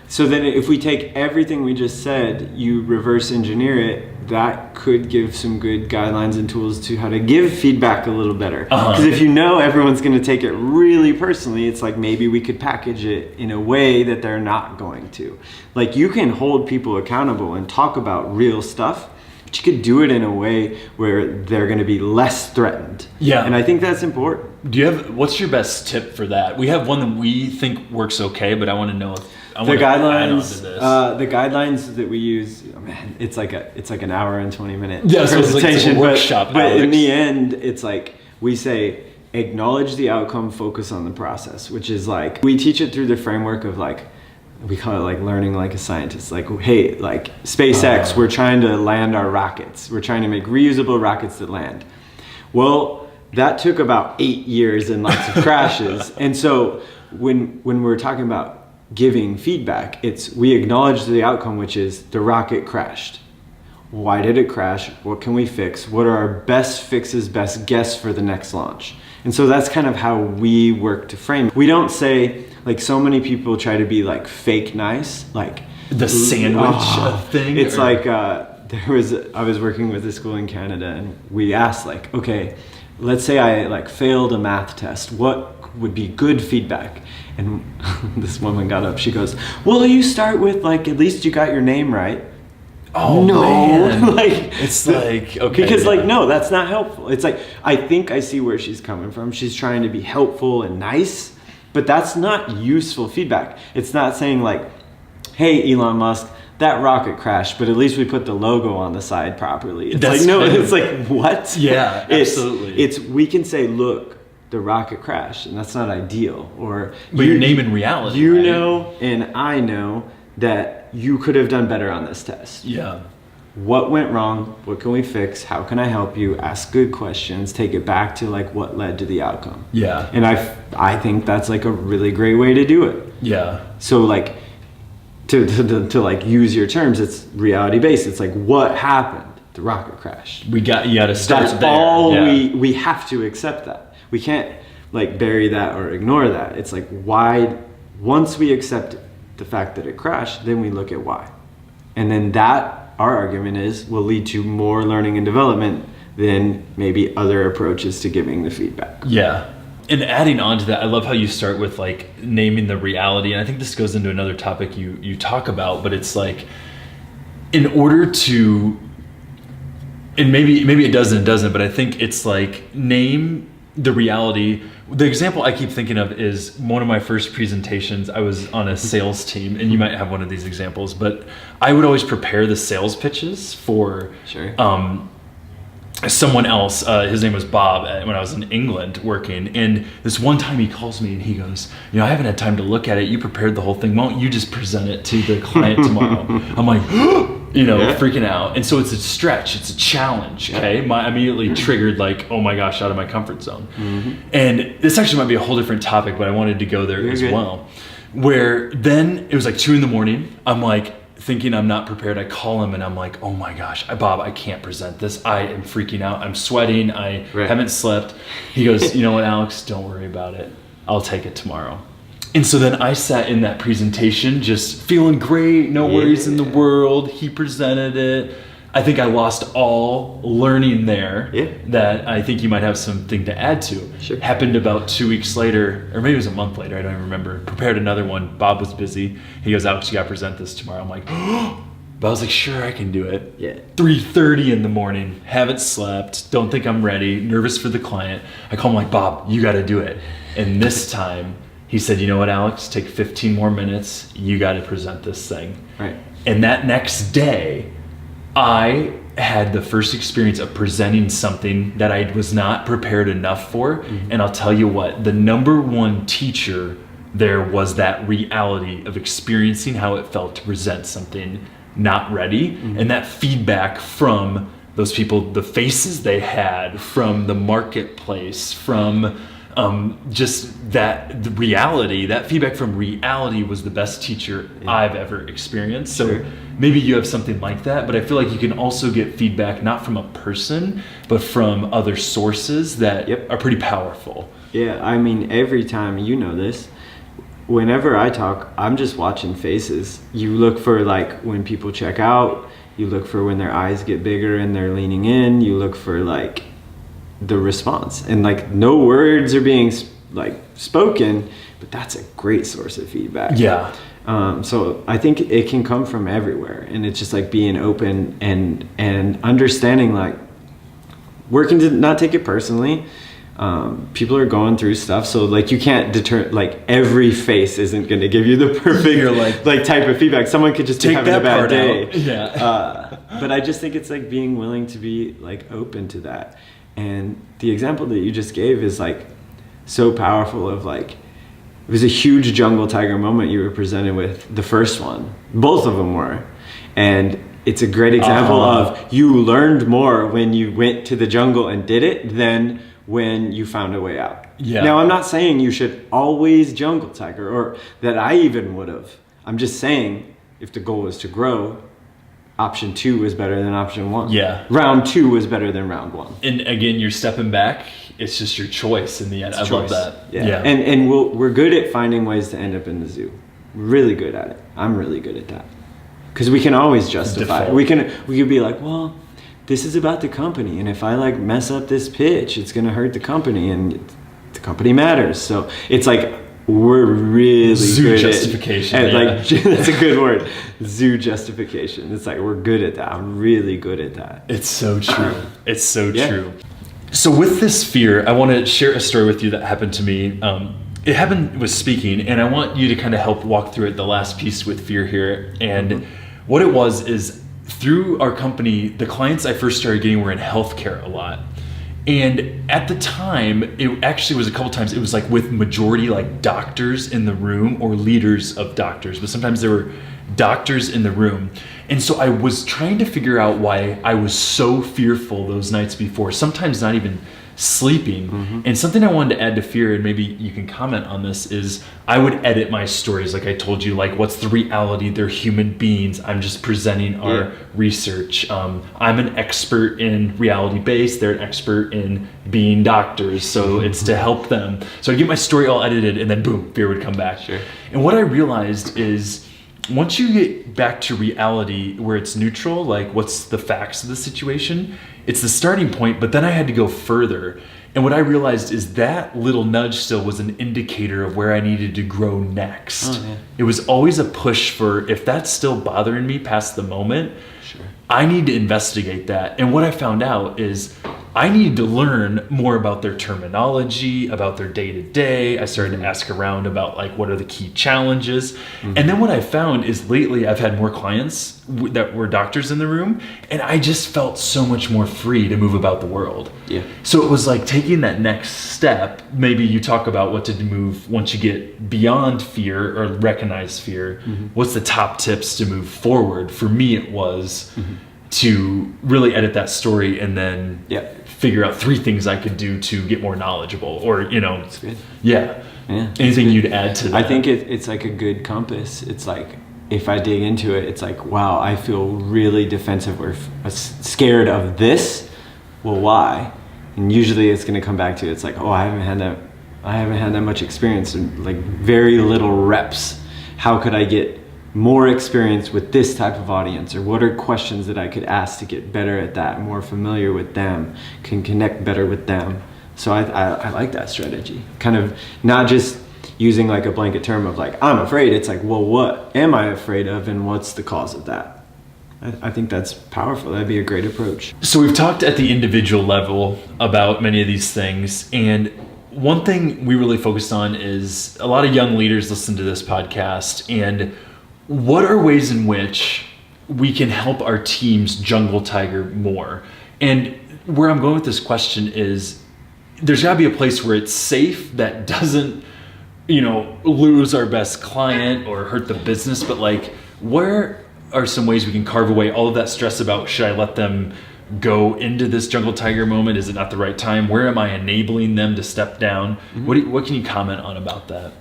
So then if we take everything we just said, you reverse engineer it, that could give some good guidelines and tools to how to give feedback a little better. Because if everyone's going to take it really personally, it's like maybe we could package it in a way that they're not going to. Like you can hold people accountable and talk about real stuff, but you could do it in a way where they're going to be less threatened. Yeah. And I think that's important. What's your best tip for that? We have one that we think works okay, but I want to know if the guidelines that we use, it's like an hour and 20 minute presentation, it's like a workshop. But in the end, it's like we say, acknowledge the outcome, focus on the process, which is like we teach it through the framework of like, we call it like learning like a scientist. Like, hey, like SpaceX, we're trying to land our rockets. We're trying to make reusable rockets that land. Well, that took about 8 years and lots of crashes. And so when we're talking about giving feedback, we acknowledge the outcome, which is the rocket crashed. Why did it crash? What can we fix? What are our best fixes, best guess for the next launch? And so that's kind of how we work to frame it. We don't say, like so many people try to be like fake nice, like the sandwich thing. It's like I was working with a school in Canada and we asked like, okay, let's say I like failed a math test. What would be good feedback? And this woman got up, she goes, well, you start with like, at least you got your name right. Oh no, man. Like it's like, okay. Because like, no, that's not helpful. It's like, I think I see where she's coming from. She's trying to be helpful and nice, but that's not useful feedback. It's not saying like, hey, Elon Musk, that rocket crashed, but at least we put the logo on the side properly. It's like, no, it's like, what? Yeah, absolutely. We can say, look, the rocket crashed, and that's not ideal. But your name in reality, right? Know, and I know that you could have done better on this test. Yeah. What went wrong? What can we fix? How can I help you? Ask good questions. Take it back to like what led to the outcome. Yeah. And I think that's like a really great way to do it. Yeah. So like to like use your terms, it's reality based. It's like what happened? The rocket crashed. You got to start that's there. All we have to accept that. We can't like bury that or ignore that. It's like why, once we accept the fact that it crashed, then we look at why. And then that, our argument is, will lead to more learning and development than maybe other approaches to giving the feedback. Yeah. And adding on to that, I love how you start with like naming the reality. And I think this goes into another topic you talk about, but it's like, in order to, and maybe it doesn't, but I think it's like name the reality. The example I keep thinking of is one of my first presentations. I was on a sales team, and you might have one of these examples, but I would always prepare the sales pitches for someone else. His name was Bob when I was in England working. And this one time he calls me and he goes, I haven't had time to look at it. You prepared the whole thing. Why don't you just present it to the client tomorrow? I'm like, freaking out. And so it's a stretch. It's a challenge. Okay. I immediately triggered like, oh my gosh, out of my comfort zone. And this actually might be a whole different topic, but I wanted to go there as well. Where then it was like 2 a.m. I'm like, thinking I'm not prepared. I call him and I'm like, oh my gosh, Bob, I can't present this. I am freaking out. I'm sweating. I haven't slept. He goes, you know what, Alex, don't worry about it. I'll take it tomorrow. And so then I sat in that presentation just feeling great, no worries in the world. He presented it. I think I lost all learning there that I think you might have something to add to. Happened about 2 weeks later, or maybe it was a month later, I don't even remember. Prepared another one. Bob was busy. He goes, Alex, you got to present this tomorrow. I'm like, but I was like, sure, I can do it. 3:30 in the morning, haven't slept, don't think I'm ready, nervous for the client. I call him like, Bob, you got to do it. And this time he said, you know what, Alex, take 15 more minutes. You got to present this thing. And that next day, I had the first experience of presenting something that I was not prepared enough for. And I'll tell you what, the number one teacher there was that reality of experiencing how it felt to present something not ready. And that feedback from those people, the faces they had, from the marketplace, from just that the reality, that feedback from reality was the best teacher I've ever experienced. So maybe you have something like that, but I feel like you can also get feedback not from a person, but from other sources that are pretty powerful. Yeah, I mean, every time, this, whenever I talk, I'm just watching faces. You look for like when people check out, you look for when their eyes get bigger and they're leaning in, you look for like the response, and like no words are being like spoken, but that's a great source of feedback. So I think it can come from everywhere, and it's just like being open and understanding, like working to not take it personally. People are going through stuff, so like you can't deter, like every face isn't going to give you the perfect like type of feedback. Someone could just be having a bad day. But I just think it's like being willing to be like open to that. And the example that you just gave is like so powerful of like, it was a huge jungle tiger moment you were presented with, the first one. Both of them were. And it's a great example of you learned more when you went to the jungle and did it than when you found a way out. Now, I'm not saying you should always jungle tiger, or that I even would have. I'm just saying if the goal is to grow, option 2 is better than option 1. Round 2 is better than round 1. And again, you're stepping back. It's just your choice in the end. I love that. And we're good at finding ways to end up in the zoo. We're really good at it. I'm really good at that. Because we can always justify it. We could be like, well, this is about the company, and if I like mess up this pitch, it's going to hurt the company, and the company matters. So it's like, we're really zoo good justification at like that's a good word, zoo justification. It's like we're good at that. I'm really good at that. It's so true. It's so true. So with this fear, I want to share a story with you that happened to me. It happened with speaking, and I want you to kind of help walk through it, the last piece with fear here. And what it was is, through our company, the clients I first started getting were in healthcare a lot. And at the time, it actually was a couple times, it was like with majority like doctors in the room or leaders of doctors, but sometimes there were doctors in the room. And so I was trying to figure out why I was so fearful those nights before, sometimes not even sleeping. And something I wanted to add to fear, and maybe you can comment on this, is I would edit my stories. Like I told you, like what's the reality? They're human beings. I'm just presenting our research. I'm an expert in reality based. They're an expert in being doctors. So it's to help them. So I'd get my story all edited, and then boom, fear would come back. And what I realized is, once you get back to reality where it's neutral, like what's the facts of the situation, it's the starting point, but then I had to go further. And what I realized is that little nudge still was an indicator of where I needed to grow next. Oh, yeah. It was always a push for, if that's still bothering me past the moment, Sure. I need to investigate that. And what I found out is I needed to learn more about their terminology, about their day-to-day. I started to ask around about like, what are the key challenges? And then what I found is lately I've had more clients that were doctors in the room, and I just felt so much more free to move about the world. Yeah. So it was like taking that next step. Maybe you talk about what to move once you get beyond fear or recognize fear. What's the top tips to move forward? For me, it was to really edit that story and then figure out 3 things I could do to get more knowledgeable, or, That's good. Yeah. Yeah. Anything you'd add to that? I think it's like a good compass. It's like, if I dig into it, it's like, wow, I feel really defensive or scared of this. Well, why? And usually it's going to come back to, it's like, oh, I haven't had that much experience, and like very little reps. How could I get more experience with this type of audience? Or what are questions that I could ask to get better at that, more familiar with them, can connect better with them? So I like that strategy. Kind of not just using like a blanket term of like, I'm afraid. It's like, well, what am I afraid of, and what's the cause of that? I think that's powerful. That'd be a great approach. So we've talked at the individual level about many of these things, and one thing we really focused on is a lot of young leaders listen to this podcast, and what are ways in which we can help our teams jungle tiger more? And where I'm going with this question is, there's got to be a place where it's safe that doesn't, lose our best client or hurt the business, but like, where are some ways we can carve away all of that stress about, should I let them go into this jungle tiger moment? Is it not the right time? Where am I enabling them to step down? What can you comment on about that?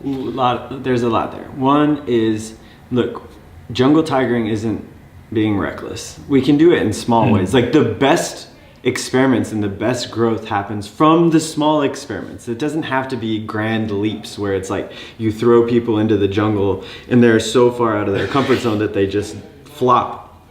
There's a lot there. One is, look, jungle tigering isn't being reckless. We can do it in small ways. Like the best experiments and the best growth happens from the small experiments. It doesn't have to be grand leaps where it's like you throw people into the jungle and they're so far out of their comfort zone that they just flop.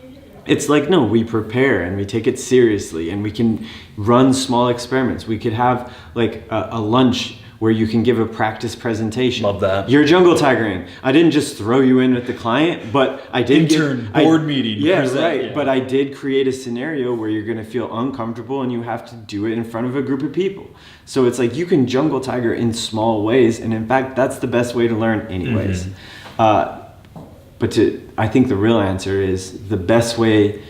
It's like, no, we prepare and we take it seriously, and we can run small experiments. We could have like a lunch where you can give a practice presentation. Love that. You're jungle tigering. I didn't just throw you in with the client, but I did board meeting. Yeah, present, right. Yeah. But I did create a scenario where you're going to feel uncomfortable and you have to do it in front of a group of people. So it's like you can jungle tiger in small ways, and in fact, that's the best way to learn anyways. But I think the real answer is the best way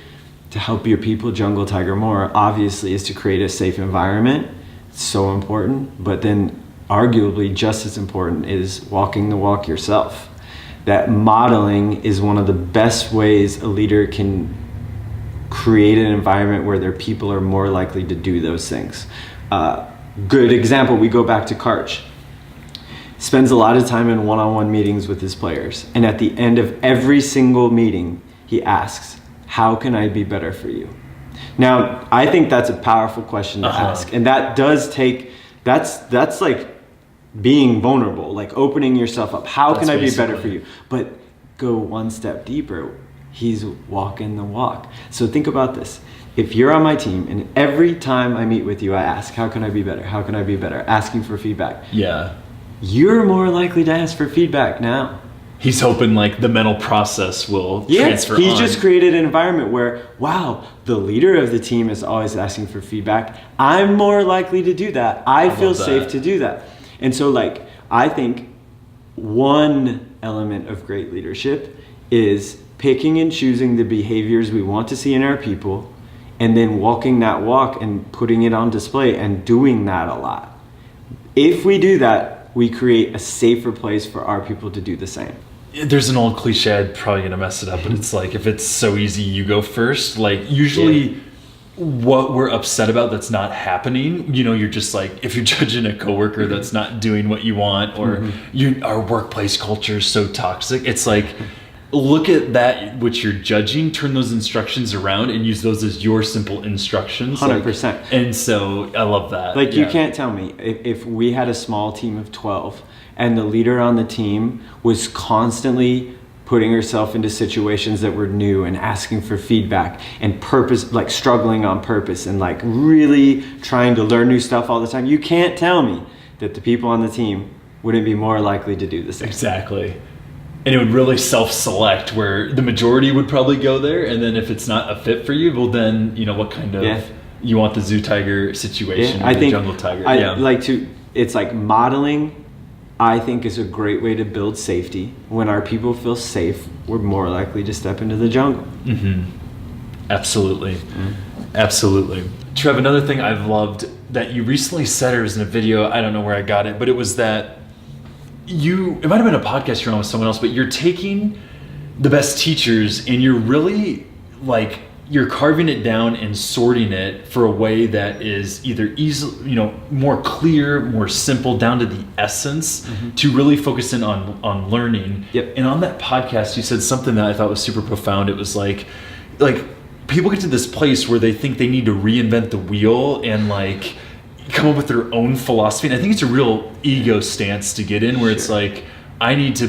to help your people jungle tiger more, obviously, is to create a safe environment. It's so important. But then arguably just as important is walking the walk yourself. That modeling is one of the best ways a leader can create an environment where their people are more likely to do those things. Good example, we go back to Karch. Spends a lot of time in one-on-one meetings with his players. And at the end of every single meeting, he asks, how can I be better for you? Now, I think that's a powerful question to ask. And that does take, that's like being vulnerable, like opening yourself up. How can I be better for you? But go one step deeper. He's walking the walk. So think about this. If you're on my team and every time I meet with you, I ask, how can I be better? How can I be better? Asking for feedback. Yeah. You're more likely to ask for feedback now. He's hoping like the mental process will transfer on. He's just created an environment where, wow, the leader of the team is always asking for feedback. I'm more likely to do that. I feel safe to do that. And so like, I think one element of great leadership is picking and choosing the behaviors we want to see in our people, and then walking that walk and putting it on display and doing that a lot. If we do that, we create a safer place for our people to do the same. There's an old cliche, I'm probably gonna mess it up, but it's like, if it's so easy, you go first. Like usually what we're upset about that's not happening, you're just like, if you're judging a coworker that's not doing what you want, or our workplace culture is so toxic, it's like, look at that which you're judging, turn those instructions around and use those as your simple instructions. 100%. And so I love that. Like you can't tell me if we had a small team of 12 and the leader on the team was constantly putting herself into situations that were new and asking for feedback and purpose, like struggling on purpose and like really trying to learn new stuff all the time. You can't tell me that the people on the team wouldn't be more likely to do the same. Exactly. And it would really self-select where the majority would probably go there. And then if it's not a fit for you, well then, you know, what kind of, you want the zoo tiger situation, or the jungle tiger. It's like modeling, I think, is a great way to build safety. When our people feel safe, we're more likely to step into the jungle. Absolutely. Absolutely. Trev, another thing I've loved that you recently said, it was in a video, I don't know where I got it, but it was that it might have been a podcast you're on with someone else, but you're taking the best teachers and you're really like, you're carving it down and sorting it for a way that is either easily, you know, more clear, more simple, down to the essence, to really focus in on learning. And on that podcast, you said something that I thought was super profound. It was like people get to this place where they think they need to reinvent the wheel and like come up with their own philosophy. And I think it's a real ego stance to get in, where it's like, I need to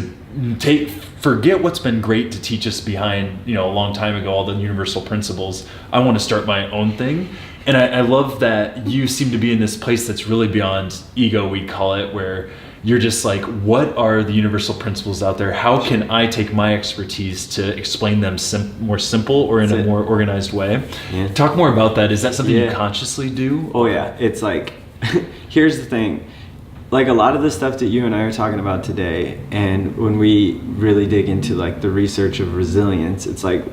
forget what's been great to teach us behind, you know, a long time ago, all the universal principles. I want to start my own thing. And I love that you seem to be in this place that's really beyond ego, we call it, where you're just like, what are the universal principles out there? How can I take my expertise to explain them more simple or in a more organized way? Talk more about that. Is that something you consciously do? Oh yeah, it's like, here's the thing. Like a lot of the stuff that you and I are talking about today, and when we really dig into like the research of resilience, it's like,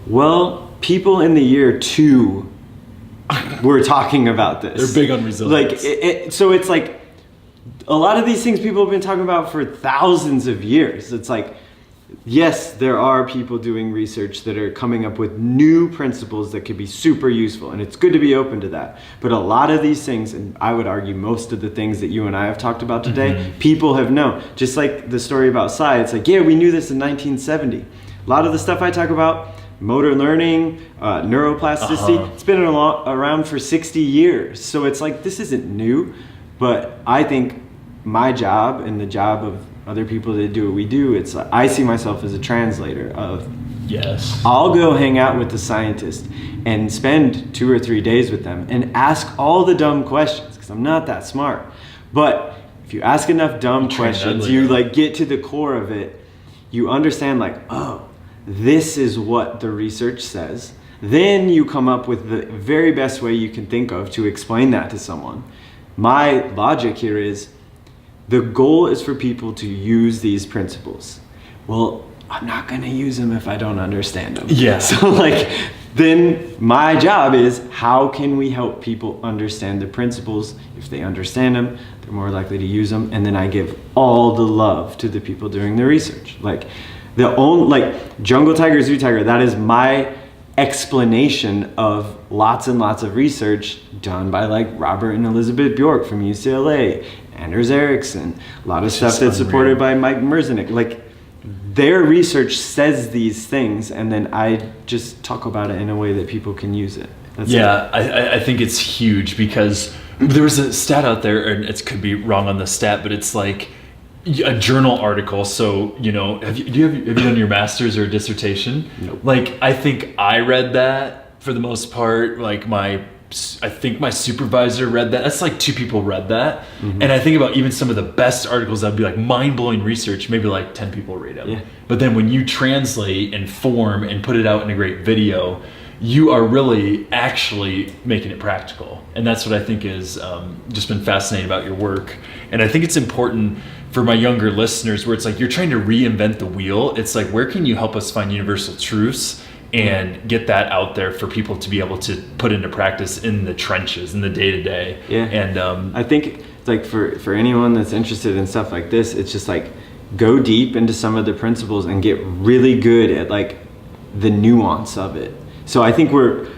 well, people in the year 2 were talking about this. They're big on resilience. Like, so it's like a lot of these things people have been talking about for thousands of years. It's like, yes, there are people doing research that are coming up with new principles that could be super useful, and it's good to be open to that. But a lot of these things, and I would argue most of the things that you and I have talked about today, people have known. Just like the story about Psy, it's like, yeah, we knew this in 1970. A lot of the stuff I talk about, motor learning, neuroplasticity, it's been around for 60 years. So it's like, this isn't new, but I think my job and the job of other people that do what we do, it's like, I see myself as a translator of, I'll go hang out with the scientist and spend 2 or 3 days with them and ask all the dumb questions, because I'm not that smart. But if you ask enough dumb questions, you like get to the core of it, you understand like, oh, this is what the research says. Then you come up with the very best way you can think of to explain that to someone. My logic here is, the goal is for people to use these principles. Well, I'm not going to use them if I don't understand them. So like, then my job is, how can we help people understand the principles? If they understand them, they're more likely to use them. And then I give all the love to the people doing the research. Like jungle tiger, zoo tiger, that is my explanation of lots and lots of research done by like Robert and Elizabeth Bjork from UCLA, Anders Ericsson, a lot of stuff that's supported by Mike Merzenich. Like, their research says these things, and then I just talk about it in a way that people can use it. That's it. I think it's huge, because there was a stat out there, and it could be wrong on the stat, but it's like a journal article. So, you know, have you done your master's or dissertation? Nope. Like, I think I read that for the most part. Like I think my supervisor read that. That's like 2 people read that. And I think about even some of the best articles that'd be like mind-blowing research, maybe like 10 people read them. But then when you translate and form and put it out in a great video, you are really actually making it practical. And that's what I think is just been fascinating about your work. And I think it's important for my younger listeners, where it's like, you're trying to reinvent the wheel. It's like, where can you help us find universal truths and get that out there for people to be able to put into practice in the trenches, in the day-to-day. And I think like for anyone that's interested in stuff like this, it's just like, go deep into some of the principles and get really good at like the nuance of it. So I think we're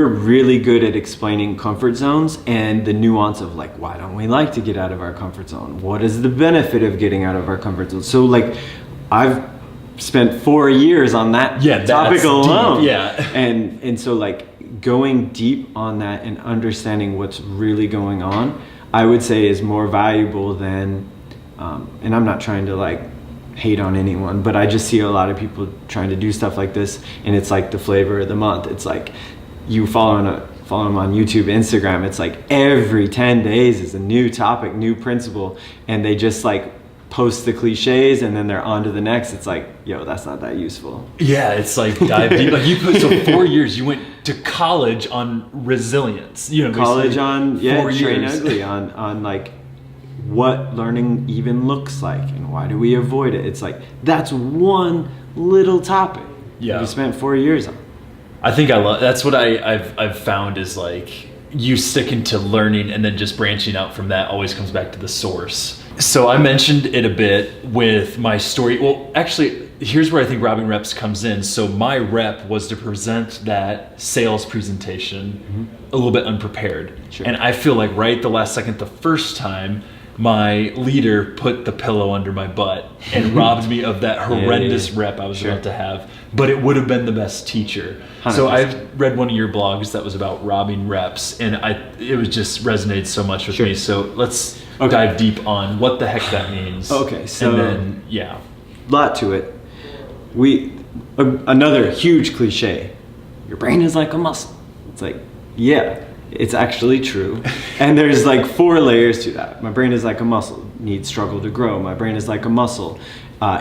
really good at explaining comfort zones and the nuance of like, why don't we like to get out of our comfort zone? What is the benefit of getting out of our comfort zone? So like, I've spent 4 years on that topic alone. Deep. And so like, going deep on that and understanding what's really going on, I would say is more valuable than, and I'm not trying to like hate on anyone, but I just see a lot of people trying to do stuff like this, and it's like the flavor of the month. It's like you follow them on YouTube, Instagram. It's like every 10 days is a new topic, new principle, and they just like post the cliches and then they're on to the next. It's like, yo, that's not that useful. Yeah, it's like dive deep. Like you put, so 4 years, you went to college on resilience. You know, College on, yeah, 4 train years. ugly on like what learning even looks like and why do we avoid it. It's like, that's one little topic. Yeah. You spent 4 years on. I think that's what I've found is like you sticking to learning and then just branching out from that always comes back to the source. So I mentioned it a bit with my story. Well, actually, here's where I think robbing reps comes in. So my rep was to present that sales presentation a little bit unprepared. Sure. And I feel like right the last second, the first time, my leader put the pillow under my butt and robbed me of that horrendous rep I was about to have. But it would have been the best teacher. 100%. So I've read one of your blogs that was about robbing reps, and it was just resonated so much with me. So let's dive deep on what the heck that means. Okay, so and then lot to it. Another huge cliche. Your brain is like a muscle. It's like, yeah, it's actually true. And there's like 4 layers to that. My brain is like a muscle. Needs struggle to grow. My brain is like a muscle.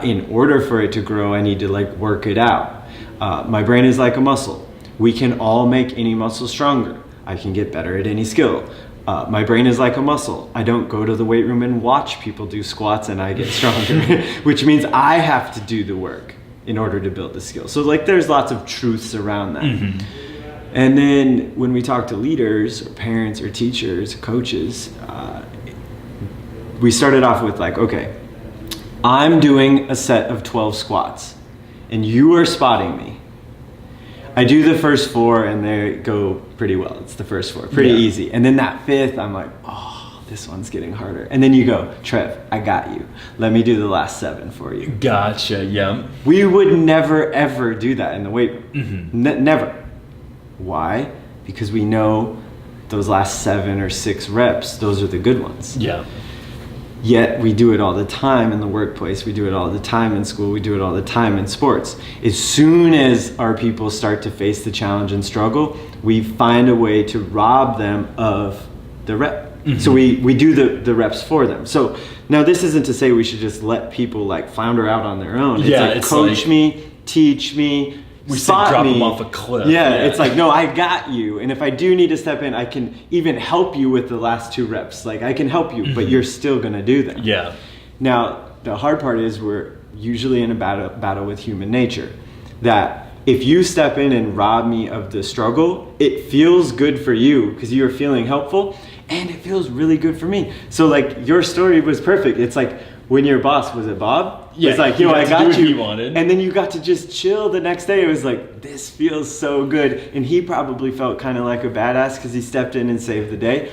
In order for it to grow, I need to like work it out. My brain is like a muscle. We can all make any muscle stronger. I can get better at any skill. My brain is like a muscle. I don't go to the weight room and watch people do squats and I get stronger, which means I have to do the work in order to build the skill. So like there's lots of truths around that. And then when we talk to leaders or parents or teachers, coaches, we started off with like, okay, I'm doing a set of 12 squats and you are spotting me. I do the first 4 and they go pretty well. It's the first 4, pretty easy. And then that 5th, I'm like, oh, this one's getting harder. And then you go, Trev, I got you. Let me do the last 7 for you. Gotcha, yeah. We would never, ever do that in the weight room. Never. Why? Because we know those last 7 or 6 reps, those are the good ones. Yeah. Yet we do it all the time in the workplace, we do it all the time in school, we do it all the time in sports. As soon as our people start to face the challenge and struggle, we find a way to rob them of the rep. So we do the reps for them. So now this isn't to say we should just let people like flounder out on their own. It's coach me, teach me, we say drop them off a cliff. Yeah, it's like, no, I got you. And if I do need to step in, I can even help you with the last 2 reps. Like I can help you, but you're still gonna do them. Yeah. Now, the hard part is we're usually in a battle with human nature. That if you step in and rob me of the struggle, it feels good for you because you're feeling helpful and it feels really good for me. So like your story was perfect. It's like when your boss, was it Bob? Yeah, it's like, yo, I got what you. he wanted. And then you got to just chill the next day. It was like, this feels so good. And he probably felt kind of like a badass because he stepped in and saved the day.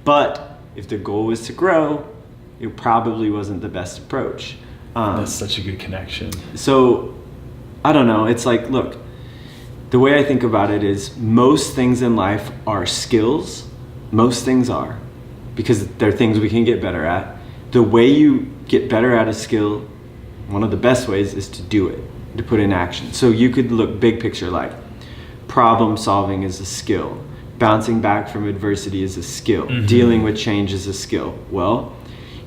But if the goal was to grow, it probably wasn't the best approach. That's such a good connection. So, I don't know. It's like, look, the way I think about it is most things in life are skills. Most things are, because they're things we can get better at. The way you get better at a skill, one of the best ways is to do it, to put in action. So you could look big picture like problem solving is a skill. Bouncing back from adversity is a skill. Dealing with change is a skill. Well,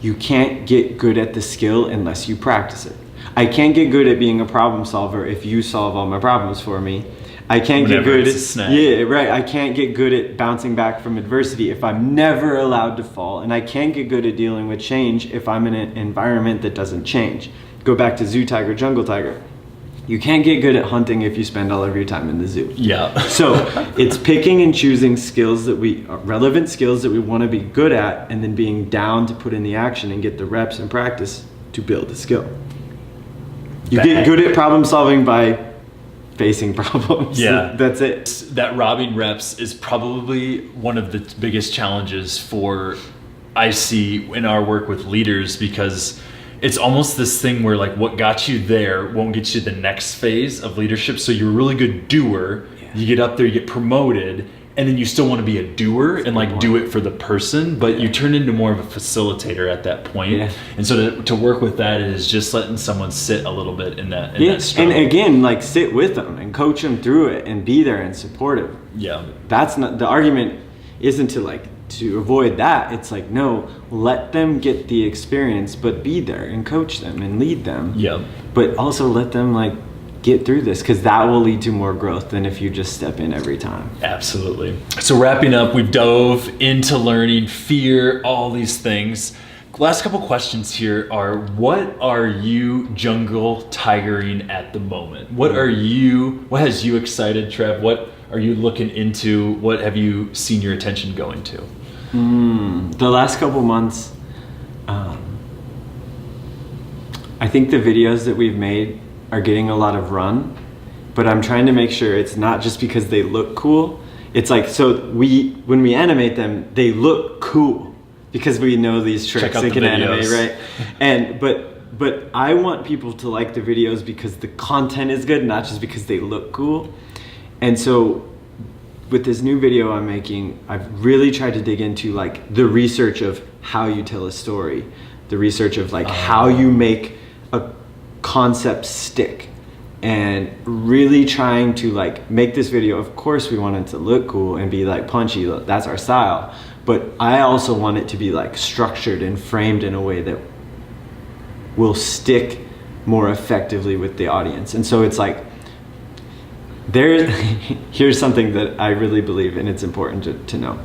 you can't get good at the skill unless you practice it. I can't get good at being a problem solver if you solve all my problems for me. I can't get good at I can't get good at bouncing back from adversity if I'm never allowed to fall, and I can't get good at dealing with change if I'm in an environment that doesn't change. Go back to zoo tiger, jungle tiger. You can't get good at hunting if you spend all of your time in the zoo. Yeah. So it's picking and choosing skills that relevant skills that we want to be good at, and then being down to put in the action and get the reps and practice to build the skill. You get good at problem solving by facing problems. Yeah. That's it. That robbing reps is probably one of the biggest challenges I see in our work with leaders, because it's almost this thing where like what got you there won't get you the next phase of leadership. So you're a really good doer. Yeah. You get up there, you get promoted, and then you still want to be a doer and like do it for the person, but you turn into more of a facilitator at that point. Yeah. And so to work with that is just letting someone sit a little bit in that. In that and again, like sit with them and coach them through it and be there and supportive. Yeah. That's not the argument. Isn't to avoid that. It's like, no, let them get the experience, but be there and coach them and lead them. Yeah. But also let them like get through this, because that will lead to more growth than if you just step in every time. Absolutely. So wrapping up, we've dove into learning, fear, all these things. Last couple questions here are, what are you jungle tigering at the moment? What has you excited, Trev? What are you looking into? What have you seen your attention going to? The last couple months, I think the videos that we've made are getting a lot of run, but I'm trying to make sure it's not just because they look cool. It's like, so when we animate them, they look cool because we know these tricks they can animate, right? And but I want people to like the videos because the content is good, not just because they look cool. And so with this new video I'm making, I've really tried to dig into like the research of how you tell a story, the research of like how you make a concept stick, and really trying to like make this video. Of course we want it to look cool and be like punchy, that's our style, but I also want it to be like structured and framed in a way that will stick more effectively with the audience. And so it's like, here's something that I really believe, and it's important to know.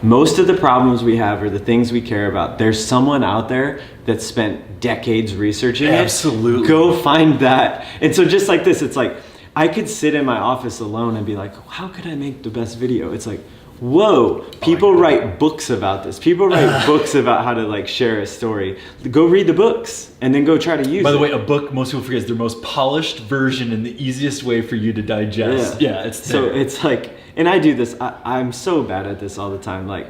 Most of the problems we have or the things we care about, there's someone out there that spent decades researching it. Absolutely. Go find that. And so just like this, it's like, I could sit in my office alone and be like, how could I make the best video? It's like, whoa, people write books about this. People write books about how to like share a story. Go read the books and then go try to use it. By the way, a book, most people forget, is their most polished version and the easiest way for you to digest. Yeah, it's there. So it's like, and I do this, I'm so bad at this all the time. Like,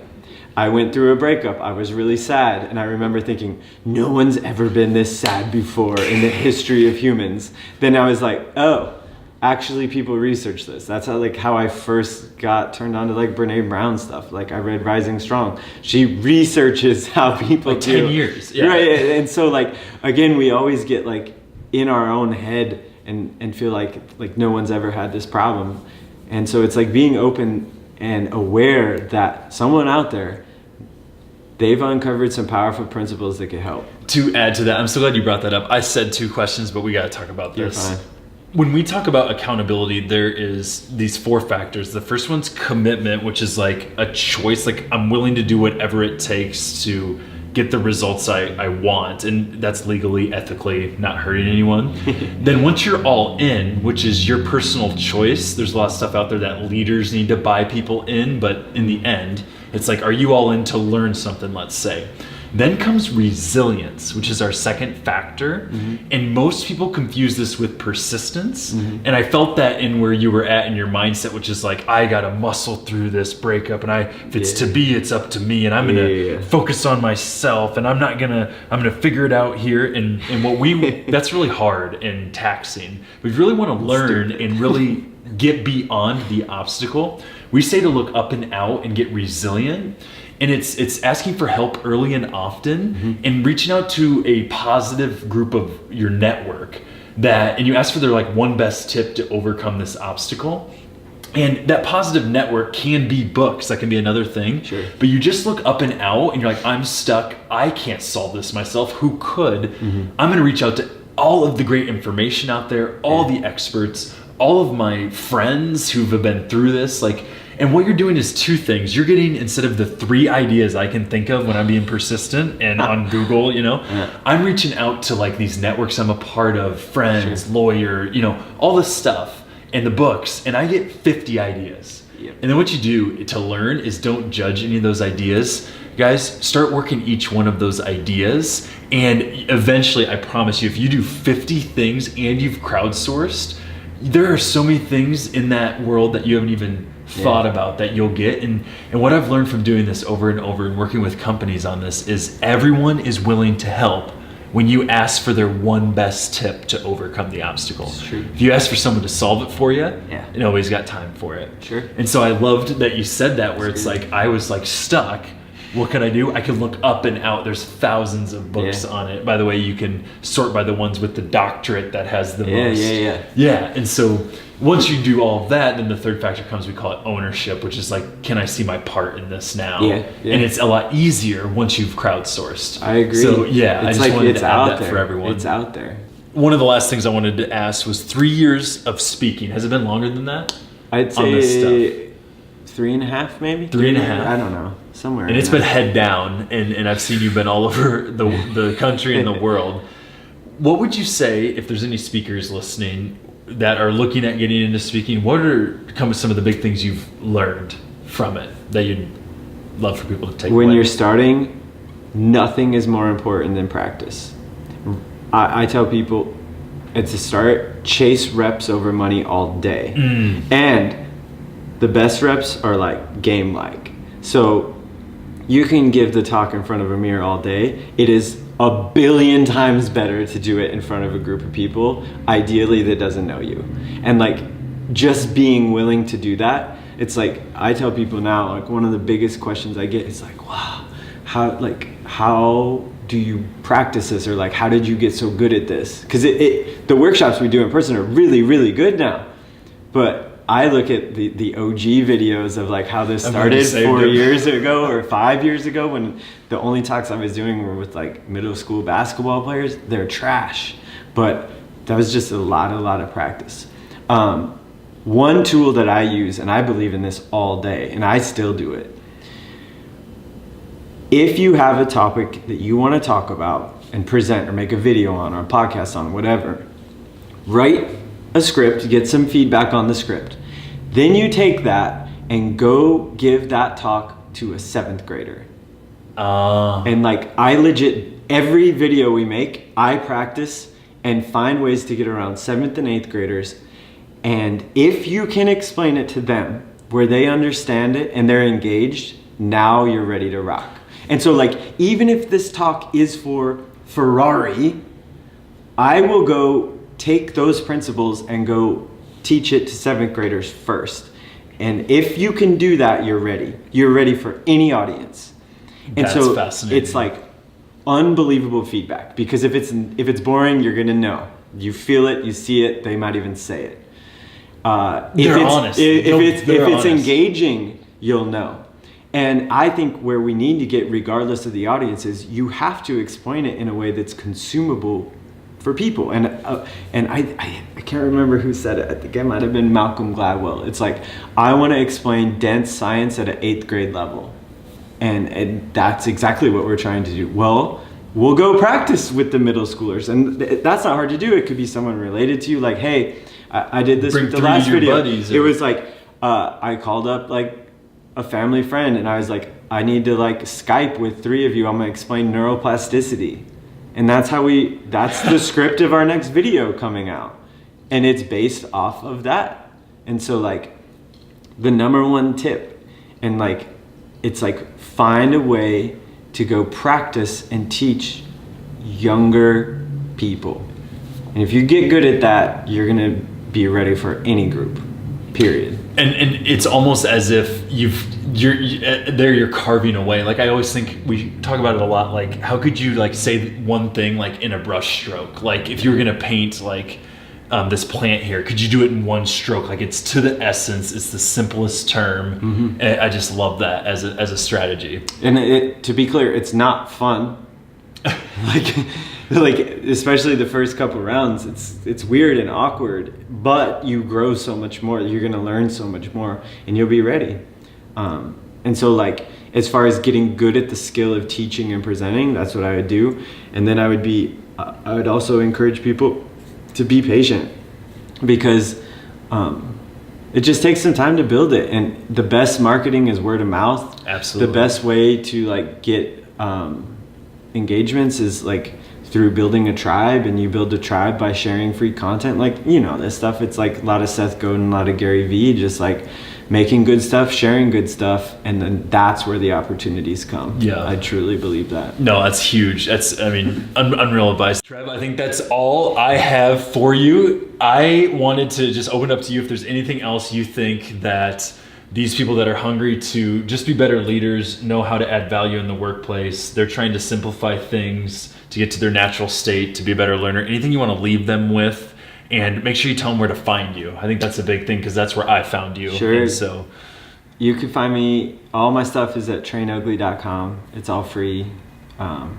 I went through a breakup, I was really sad, and I remember thinking, no one's ever been this sad before in the history of humans. Then I was like, oh, actually people research this. That's how I first got turned on to like Brene Brown stuff. Like I read Rising Strong. She researches how people like do. 10 years. Yeah. Right, and so like, again, we always get like in our own head and feel like no one's ever had this problem. And so it's like being open and aware that someone out there, they've uncovered some powerful principles that could help. To add to that, I'm so glad you brought that up. I said 2 questions, but we got to talk about this. You're fine. When we talk about accountability, there is these 4 factors. The first one's commitment, which is like a choice. Like I'm willing to do whatever it takes to get the results I want, and that's legally, ethically, not hurting anyone. Then once you're all in, which is your personal choice, there's a lot of stuff out there that leaders need to buy people in, but in the end, it's like, are you all in to learn something, let's say. Then comes resilience, which is our second factor. Mm-hmm. And most people confuse this with persistence. Mm-hmm. And I felt that in where you were at in your mindset, which is like, I got to muscle through this breakup, and if it's to be, it's up to me. And I'm going to focus on myself, and I'm going to figure it out here. And that's really hard and taxing. We really want to learn and really get beyond the obstacle. We say to look up and out and get resilient. And it's asking for help early and often, mm-hmm. and reaching out to a positive group of your network and you ask for their like one best tip to overcome this obstacle. And that positive network can be books, that can be another thing. Sure. But you just look up and out and you're like, I'm stuck, I can't solve this myself, who could? Mm-hmm. I'm gonna reach out to all of the great information out there, all the experts, all of my friends who've been through this, and what you're doing is 2 things. You're getting, instead of the 3 ideas I can think of when I'm being persistent and on Google, I'm reaching out to like these networks I'm a part of, friends, lawyer, all this stuff, and the books, and I get 50 ideas. Yep. And then what you do to learn is don't judge any of those ideas. Guys, start working each one of those ideas, and eventually, I promise you, if you do 50 things and you've crowdsourced, there are so many things in that world that you haven't even thought about that you'll get. And what I've learned from doing this over and over and working with companies on this is everyone is willing to help when you ask for their one best tip to overcome the obstacle. True. If you ask for someone to solve it for you, Yeah. nobody's got time for it. Sure. And so I loved that you said that, where it's like, I was like stuck. What could I do? I could look up and out. There's thousands of books on it. By the way, you can sort by the ones with the doctorate that has the most. Yeah. And so once you do all of that, then the third factor comes, we call it ownership, which is like, can I see my part in this now? Yeah. And it's a lot easier once you've crowdsourced. I agree. So yeah, I it's just like, wanted it's to add out that there. for everyone. It's out there. One of the last things I wanted to ask was 3 years of speaking. Has it been longer than that? I'd on this say 3.5 maybe? 3.5? I don't know. Somewhere. And it's been head down, and I've seen you've been all over the country and the world. What would you say, if there's any speakers listening that are looking at getting into speaking, what are some of the big things you've learned from it that you'd love for people to take When away? you're starting, nothing is more important than practice. I tell people, it's a start, chase reps over money all day. And the best reps are like game-like. So you can give the talk in front of a mirror all day. It is a billion times better to do it in front of a group of people, ideally that doesn't know you. And like, just being willing to do that, it's like, I tell people now, like, one of the biggest questions I get is like, wow, how do you practice this? Or like, how did you get so good at this? Because the workshops we do in person are really, really good now. But I look at the OG videos of like how this started 4 years ago or 5 years ago, when the only talks I was doing were with like middle school basketball players. They're trash, but that was just a lot of practice. One tool that I use, and I believe in this all day, and I still do it. If you have a topic that you want to talk about and present or make a video on or a podcast on, whatever, write a script, get some feedback on the script. Then you take that and go give that talk to a 7th grader. And like, I legit, every video we make, I practice and find ways to get around 7th and 8th graders. And if you can explain it to them where they understand it and they're engaged, now you're ready to rock. And so like, even if this talk is for Ferrari, I will go take those principles and go teach it to 7th graders first. And if you can do that, you're ready. You're ready for any audience. And That's so fascinating. It's like unbelievable feedback, because if it's boring, you're gonna know. You feel it, you see it, they might even say it. They're honest. If They're it's honest. engaging, you'll know. And I think where we need to get, regardless of the audience, is you have to explain it in a way that's consumable for people. And I can't remember who said it. I think it might have been Malcolm Gladwell. It's like, I want to explain dense science at an 8th grade level. And that's exactly what we're trying to do. Well, we'll go practice with the middle schoolers. And that's not hard to do. It could be someone related to you. Like, hey, I did this with the last video. It was like, I called up like a family friend and I was like, I need to like Skype with 3 of you. I'm gonna explain neuroplasticity. And that's the script of our next video coming out. And it's based off of that. And so like, the #1 tip, and like, it's like, find a way to go practice and teach younger people. And if you get good at that, you're gonna be ready for any group, period. And it's almost as if you're carving away. Like, I always think, we talk about it a lot, like, how could you like say one thing like in a brush stroke? Like, if you were gonna paint like this plant here, could you do it in one stroke? Like, it's to the essence, it's the simplest term. And I just love that as a strategy. And to be clear, it's not fun. like especially the first couple rounds, it's weird and awkward, but you grow so much more. You're gonna learn so much more, and you'll be ready. And so like, as far as getting good at the skill of teaching and presenting, that's what I would do. And then I would also encourage people to be patient, because it just takes some time to build it. And the best marketing is word of mouth. Absolutely. The best way to like get engagements is like through building a tribe, and you build a tribe by sharing free content. Like, you know, this stuff, it's like a lot of Seth Godin, a lot of Gary Vee, just like making good stuff, sharing good stuff, and then that's where the opportunities come. Yeah. I truly believe that. No, that's huge. That's, I mean, unreal advice. Trev, I think that's all I have for you. I wanted to just open up to you if there's anything else you think that these people that are hungry to just be better leaders, know how to add value in the workplace, they're trying to simplify things to get to their natural state, to be a better learner, anything you want to leave them with, and make sure you tell them where to find you. I think that's a big thing because that's where I found you. Sure. And so you can find me, all my stuff is at trainugly.com. It's all free.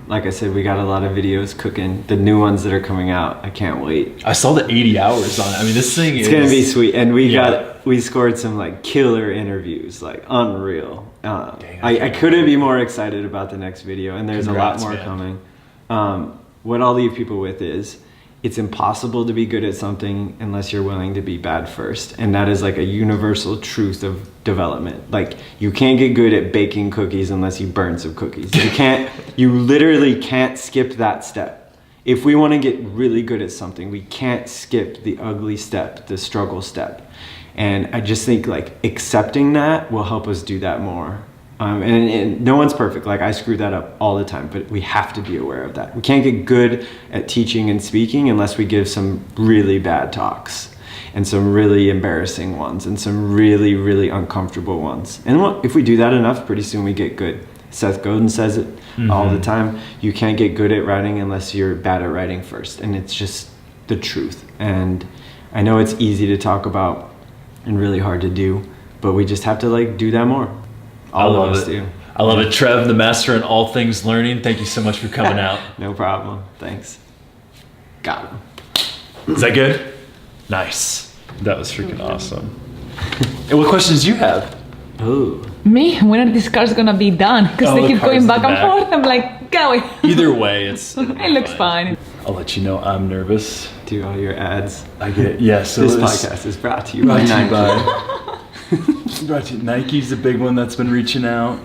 Like I said, we got a lot of videos cooking. The new ones that are coming out, I can't wait. I saw the 80 hours on it. I mean, this thing it's gonna be sweet. And Yeah. we scored some like killer interviews, like unreal. Dang, I couldn't be more excited about the next video, and there's Congrats, a lot more man. coming. What I'll leave people with is, it's impossible to be good at something unless you're willing to be bad first. And that is like a universal truth of development. Like, you can't get good at baking cookies unless you burn some cookies. You literally can't skip that step. If we want to get really good at something, we can't skip the ugly step, the struggle step. And I just think like accepting that will help us do that more. And no one's perfect. Like, I screw that up all the time, but we have to be aware of that. We can't get good at teaching and speaking unless we give some really bad talks, and some really embarrassing ones, and some really, really uncomfortable ones. And if we do that enough, pretty soon we get good. Seth Godin says it all the time. You can't get good at writing unless you're bad at writing first. And it's just the truth. And I know it's easy to talk about and really hard to do, but we just have to like do that more. I love it. I love it. Trev, the master in all things learning. Thank you so much for coming out. No problem. Thanks. Got him. Is that good? Nice. That was freaking awesome. And what questions do you have? Oh. Me? When are these cars gonna be done? Because Oh, they the keep cars going in back the and back. forth. I'm like, going. Either way, it Looks fine. I'll let you know I'm nervous. Do all your ads. I get, yeah, so This it's- podcast is brought to you by Brought to you Nike. by Nike's a big one that's been reaching out.